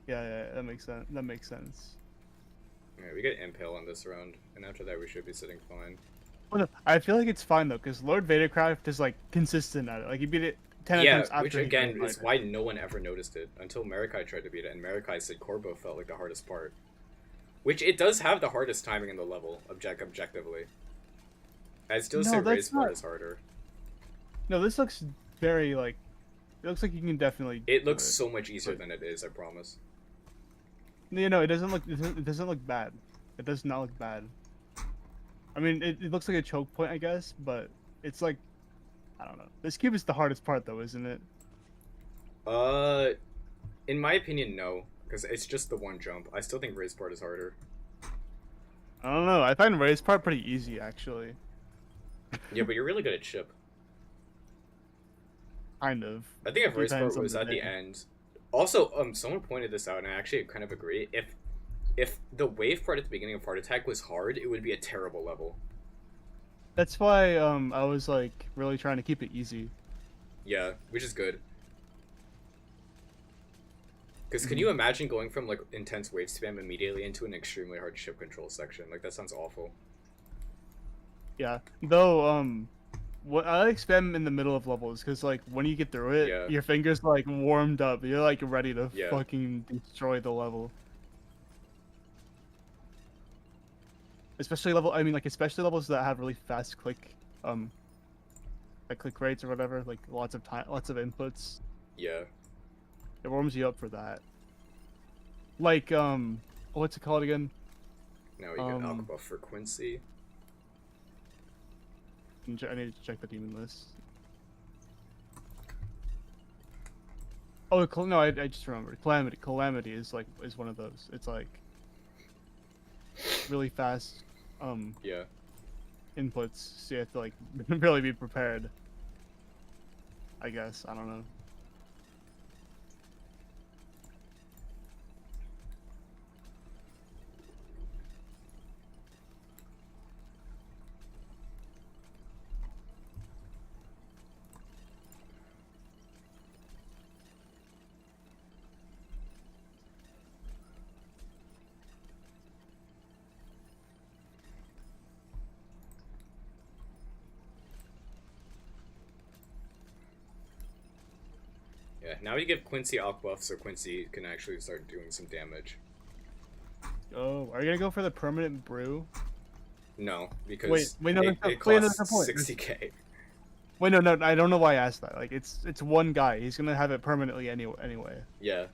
Yeah, that makes sense. That makes sense. Yeah, we get Impale on this round, and after that we should be sitting fine. Oh, no, I feel like it's fine though, because Lord Vadercraft is like consistent at it. Like he beat it 10 Yeah, attempts after. which he again beat it. is why no one ever noticed it until Marikai tried to beat it, and Marikai said Corbo felt like the hardest part. Which it does have the hardest timing in the level, objectively. I'd still No, say that's Ray's part not- is harder. No, this looks very like. It looks like you can definitely. It do looks so much easier than it is, I promise. You know, it doesn't look. It doesn't look bad. It does not look bad. I mean, it looks like a choke point, I guess, but it's like, I don't know. This cube is the hardest part, though, isn't it? In my opinion, no. Because it's just the one jump. I still think Ray's part is harder. I don't know. I find Ray's part pretty easy, actually. Yeah, but you're really good at Chip. Kind of. I think if Ray's Depends part on was the at the day. end. Also, someone pointed this out, and I actually kind of agree. If the wave part at the beginning of Heart Attack was hard, it would be a terrible level. That's why I was like really trying to keep it easy. Yeah, which is good. Because Mm-hmm. can you imagine going from like intense wave spam immediately into an extremely hard ship control section? Like that sounds awful. Yeah. Though what I like spam in the middle of levels because like when you get through it, Yeah. your fingers like warmed up. You're like ready to Yeah. fucking destroy the level. Especially especially levels that have really fast click like click rates or whatever, like lots of inputs. Yeah. It warms you up for that. Like what's it called again? Now we get Alka buff for Quincy. I need to check the demon list. Oh, no, I just remembered. Calamity. Calamity is one of those. It's like really fast Yeah. inputs, so you have to like really be prepared. I guess. I don't know. Yeah. Now we give Quincy Alk buff so Quincy can actually start doing some damage. Oh, are you gonna go for the permanent brew? No, because Wait, no, it wait, no, costs there's no point. 60k. Wait, no, I don't know why I asked that. Like, it's one guy. He's gonna have it permanently anyway. Yeah.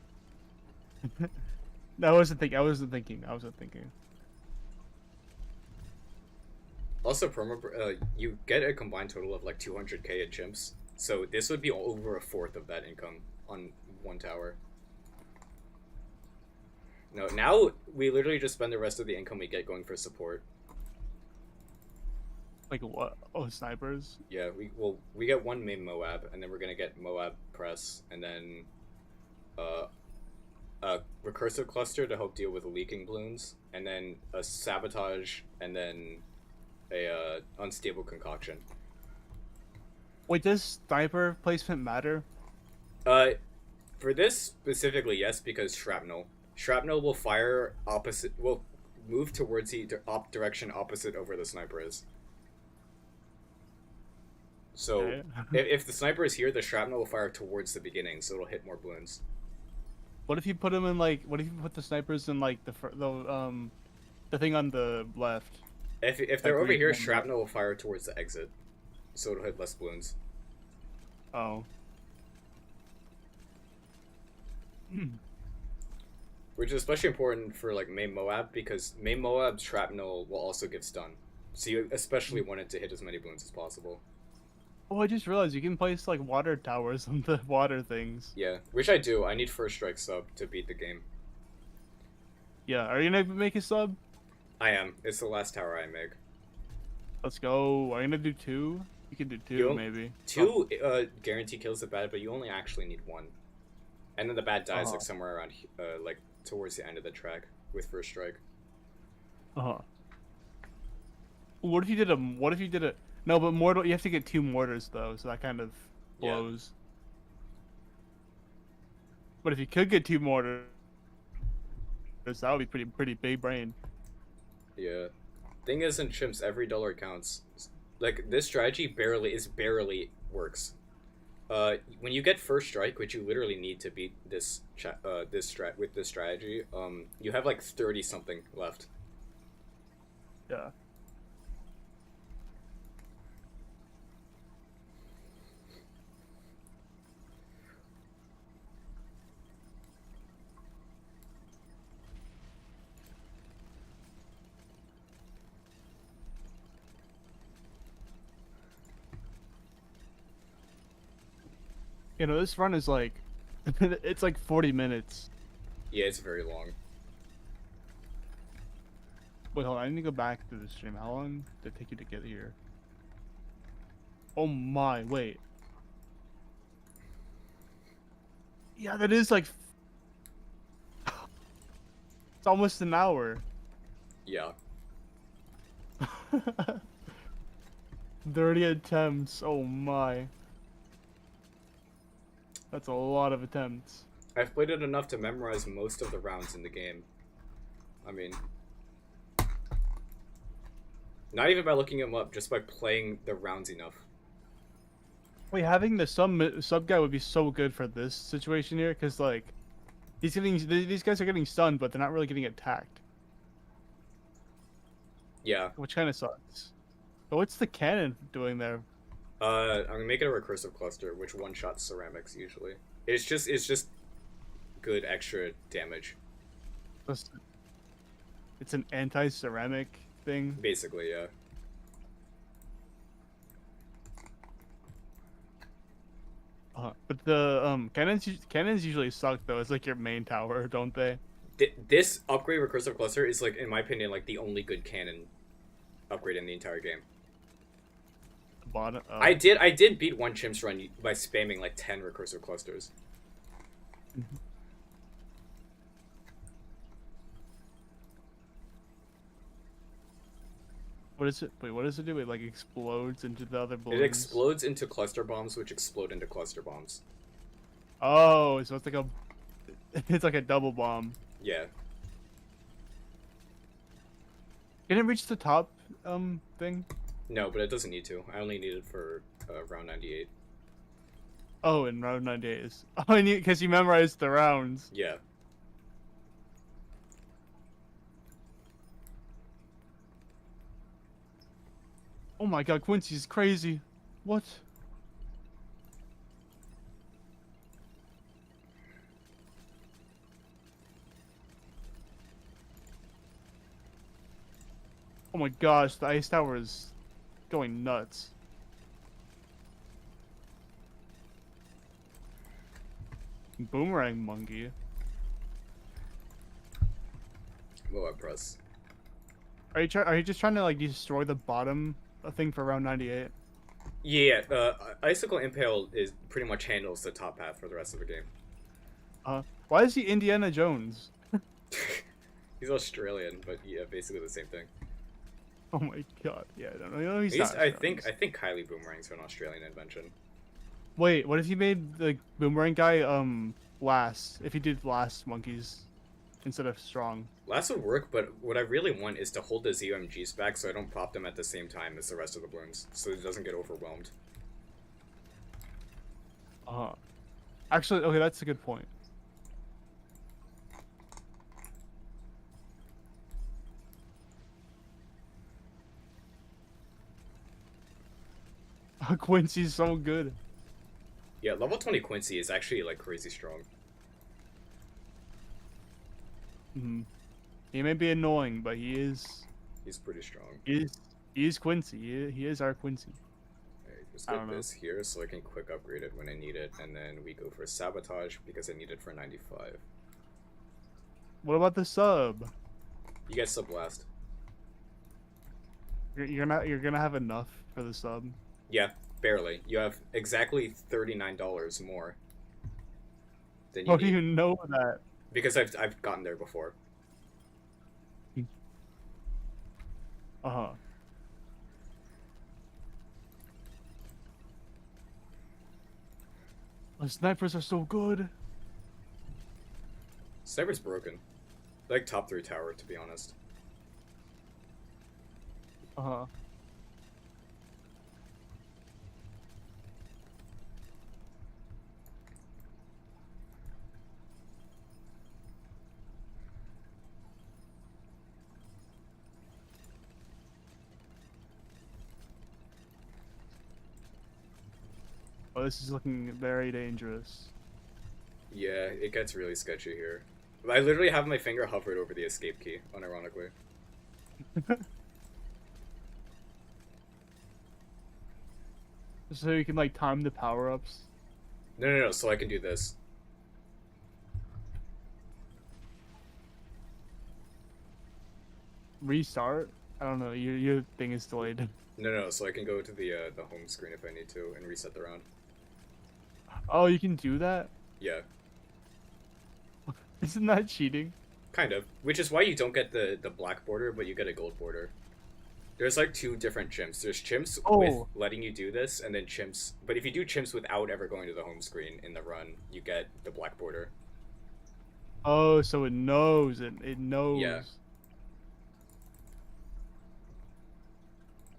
I wasn't thinking. Also, you get a combined total of like 200k at chimps, so this would be over a fourth of that income on one tower. No, now we literally just spend the rest of the income we get going for support. Like what? Oh, snipers. Yeah, we get one main Moab, and then we're gonna get Moab press, and then a recursive cluster to help deal with leaking balloons, and then a sabotage, and then a unstable concoction. Wait, does sniper placement matter? For this specifically, yes, because shrapnel. Shrapnel will fire opposite. Will move towards the direction opposite over the sniper is. So Okay. if the sniper is here, the shrapnel will fire towards the beginning, so it'll hit more balloons. What if you put them in like? What if you put the snipers in like the thing on the left? If they're over Agreed, here, yeah. shrapnel will fire towards the exit, so it'll hit less balloons. Oh. Which is especially important for like main Moab, because main Moab shrapnel will also give stun. So you especially want it to hit as many balloons as possible. Oh, I just realized you can place like water towers on the water things. Yeah, which I do. I need first strike sub to beat the game. Yeah, are you gonna make a sub? I am. It's the last tower I make. Let's go. Are you gonna do 2? You can do 2 You- maybe. 2 guarantee kills the bad, but you only actually need 1. And then the bad dies Oh. like somewhere around like towards the end of the track with first strike. Uh-huh. What if you did a? What if you did a? No, but mortal. You have to get 2 mortars though, so that kind of Yeah. blows. But if you could get 2 mortars, that would be pretty big brain. Yeah. Thing is, in chimps, every dollar counts. Like this strategy barely works. When you get first strike, which you literally need to beat this with this strategy, you have like 30 something left. Yeah. You know, this run is like, it's like 40 minutes. Yeah, it's very long. Wait, hold on. I need to go back to the stream. How long did it take you to get here? Oh my, wait. Yeah, that is like... It's almost an hour. Yeah. 30 attempts. Oh my. That's a lot of attempts. I've played it enough to memorize most of the rounds in the game. I mean, not even by looking them up, just by playing the rounds enough. Wait, having the sub guy would be so good for this situation here, because like, these guys are getting stunned, but they're not really getting attacked, Yeah. which kind of sucks. But what's the cannon doing there? I'm gonna make it a recursive cluster, which one-shots ceramics usually. It's just good extra damage. It's an anti-ceramic thing. Basically, yeah. But the cannons usually suck though. It's like your main tower, don't they? This upgrade recursive cluster is like, in my opinion, like the only good cannon upgrade in the entire game. Bottom. I did beat one chimps run by spamming like 10 recursive clusters. What is it? Wait, what does it do? It like explodes into the other balloons. It explodes into cluster bombs, which explode into cluster bombs. Oh, so it's like a, it's like a double bomb. Yeah. Can it reach the top thing? No, but it doesn't need to. I only need it for round 98. Oh, in round 98 is. Oh, I need because you memorized the rounds. Yeah. Oh my God, Quincy's crazy. What? Oh my gosh, the ice tower is going nuts. Boomerang monkey. Moab press. Are you just trying to like destroy the bottom thing for round 98? Yeah, Icicle Impale is pretty much handles the top half for the rest of the game. Why is he Indiana Jones? He's Australian, but yeah, basically the same thing. Oh my God, yeah, I don't know. He's At least not I Australian. think Kylie Boomerang's an Australian invention. Wait, what if you made the boomerang guy last? If he did last monkeys instead of strong? Last would work, but what I really want is to hold the ZOMGs back so I don't pop them at the same time as the rest of the balloons, so it doesn't get overwhelmed. Actually, okay, that's a good point. Quincy's so good. Yeah, level 20 Quincy is actually like crazy strong. Hmm. He may be annoying, but He's pretty strong. he is Quincy. He is our Quincy. Alright, just I get don't know. this here so I can quick upgrade it when I need it, and then we go for sabotage because I need it for 95. What about the sub? You get sub blast. You're gonna have enough for the sub. Yeah, barely. You have exactly $39 more than you How do need you know that? because I've gotten there before. Uh-huh. The snipers are so good. Sniper's broken. Like top 3 tower, to be honest. Uh-huh. Oh, this is looking very dangerous. Yeah, it gets really sketchy here. I literally have my finger hovered over the escape key, unironically. So you can like time the power-ups. No, so I can do this. Restart? I don't know, your thing is delayed. No, so I can go to the home screen if I need to and reset the round. Oh, you can do that? Yeah, Isn't that cheating? kind of. Which is why you don't get the black border, but you get a gold border. There's like 2 different chimps. There's chimps with Oh. letting you do this, and then chimps. But if you do chimps without ever going to the home screen in the run, you get the black border. Oh, so it knows. It knows. Yeah.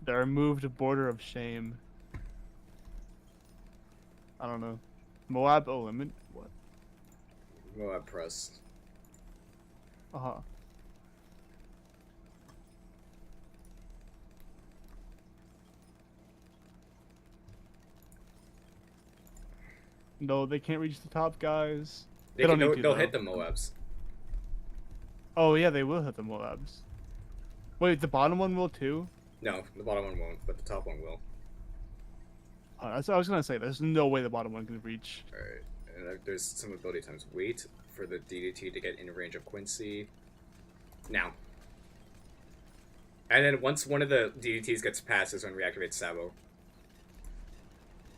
The removed border of shame. I don't know. Moab eliminate? What? Moab press. Uh-huh. No, they can't reach the top, guys. They don't can, need to, they'll though. hit the Moabs. Oh, yeah, they will hit the Moabs. Wait, the bottom one will too? No, the bottom one won't, but the top one will. That's what I was gonna say. There's no way the bottom one can reach. Alright, and there's some ability times. Wait for the DDT to get in range of Quincy. Now. And then once one of the DDTs gets past is when we activate Sabo.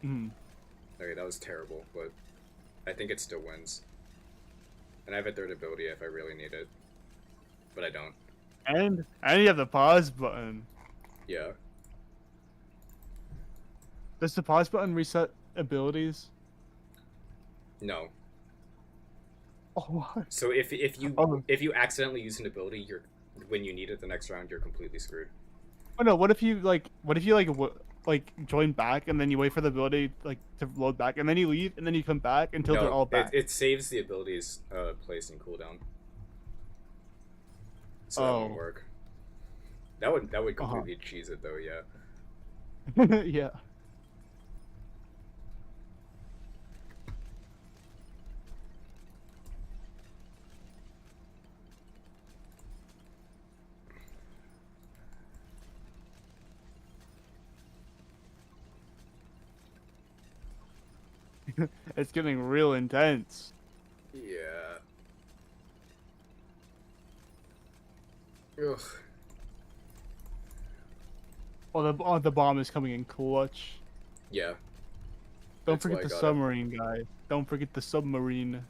Hmm. Okay, that was terrible, but I think it still wins. And I have a third ability if I really need it. But I don't. And you have the pause button. Yeah. Does the pause button reset abilities? No. Oh, what? So if you Oh. if you accidentally use an ability, you're when you need it the next round, you're completely screwed. Oh no! What if you like join back and then you wait for the ability like to load back and then you leave and then you come back until they're all back? It saves the abilities placed in cooldown. So that won't Oh. work. That would completely cheese it though, yeah. Yeah. It's getting real intense. Yeah. Ugh. The bomb is coming in clutch. Yeah. Don't That's why forget I the got it. submarine, guy. Don't forget the submarine.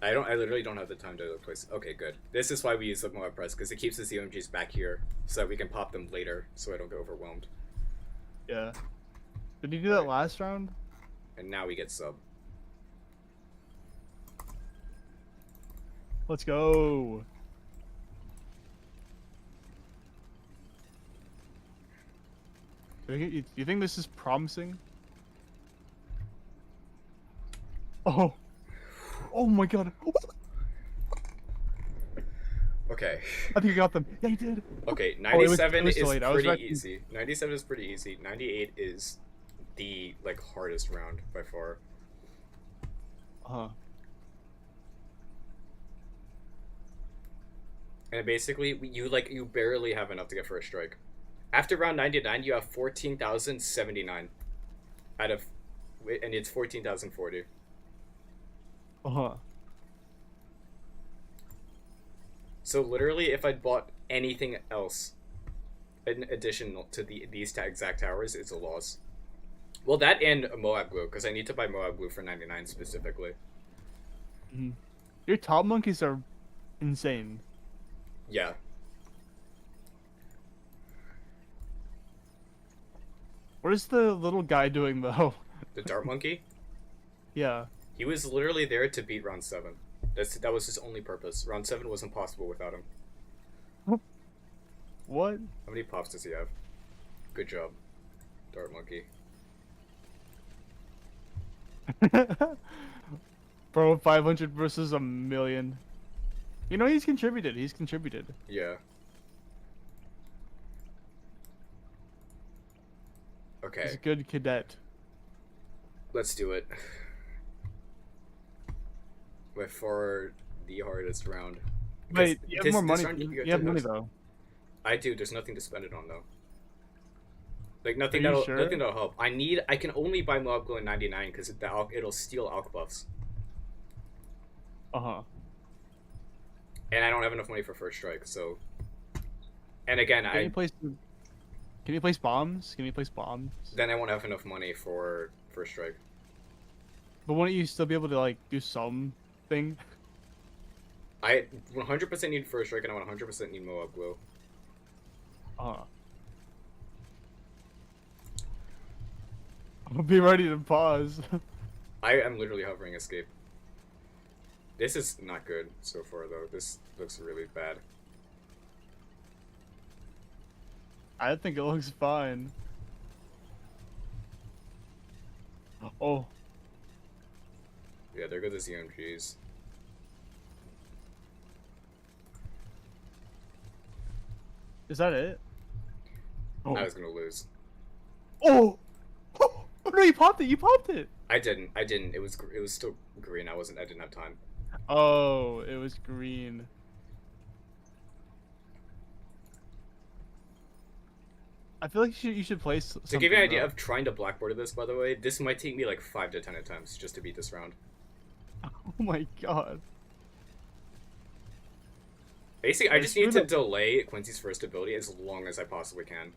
I literally don't have the time to place. Okay, good. This is why we use the Moab press because it keeps the ZOMGs back here so that we can pop them later, so I don't get overwhelmed. Yeah. Did you do that last round? And now we get sub. Let's go. You think this is promising? Oh. Oh my god. Okay. I think you got them. Yeah, you did. Okay, Oh, it was 97 is delayed. I was pretty reckon- easy. 97 is pretty easy. 98 is the like hardest round by far. Huh. And basically, you barely have enough to get first strike. After round 99, you have 14,079 out of, and it's 14,040. Uh-huh. So literally, if I'd bought anything else in addition to these exact towers, it's a loss. Well, that and Moab glue, because I need to buy Moab glue for 99 specifically. Mhm. Your top monkeys are insane. Yeah. What is the little guy doing though? The dart monkey, Yeah. he was literally there to beat round 7. That was his only purpose. Round 7 was impossible without him. What? How many pops does he have? Good job, dart monkey. Bro, 500 versus a million. You know, he's contributed. He's contributed. Yeah. Okay, He's a good cadet. let's do it. By far the hardest round. Wait, you have more money. round, You have money though. I do. There's nothing to spend it on though. Like nothing Are you that'll sure? nothing that'll help. I can only buy Moab Glow in 99 because it'll steal alk buffs, Uh-huh. and I don't have enough money for first strike. So, and again, Can you place bombs? Can you place bombs? then I won't have enough money for first strike. But wouldn't you still be able to like do something? I 100% need first strike, and I 100% need Moab Glow. I'll be ready to pause. I am literally hovering escape. This is not good so far though. This looks really bad. I think it looks fine. Oh, Yeah, there go the ZMGs. is that it? Oh. I was gonna lose. Oh! Oh no, you popped it! You popped it! I didn't. It was still green. I didn't have time. Oh, it was green. I feel like you should place. To give you an idea of trying to blackboard this, by the way, this might take me like 5 to 10 attempts just to beat this round. Oh my god. Basically, I Yeah, just need screw to delay Quincy's first ability as long as I possibly can.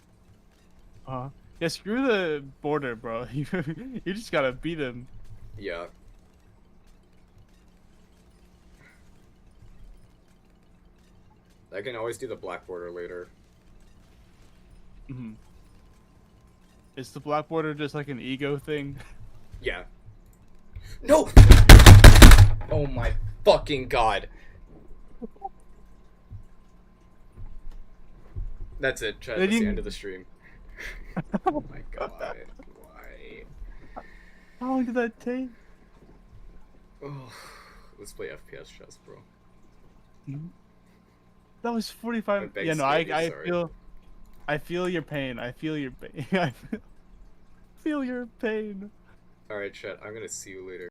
Yeah, screw the border, bro. You just gotta beat him. Yeah. I can always do the black border later. Hmm. Is the black border just like an ego thing? Yeah. No! Oh my fucking god. That's it, Chad. That's the end of the stream. Oh my god. Why? How long did that take? Oh, let's play FPS chess, bro. That was 45. begs Yeah, no, to be, I sorry. feel your pain. I feel your pain. I feel your pain. Alright, Chet, I'm gonna see you later.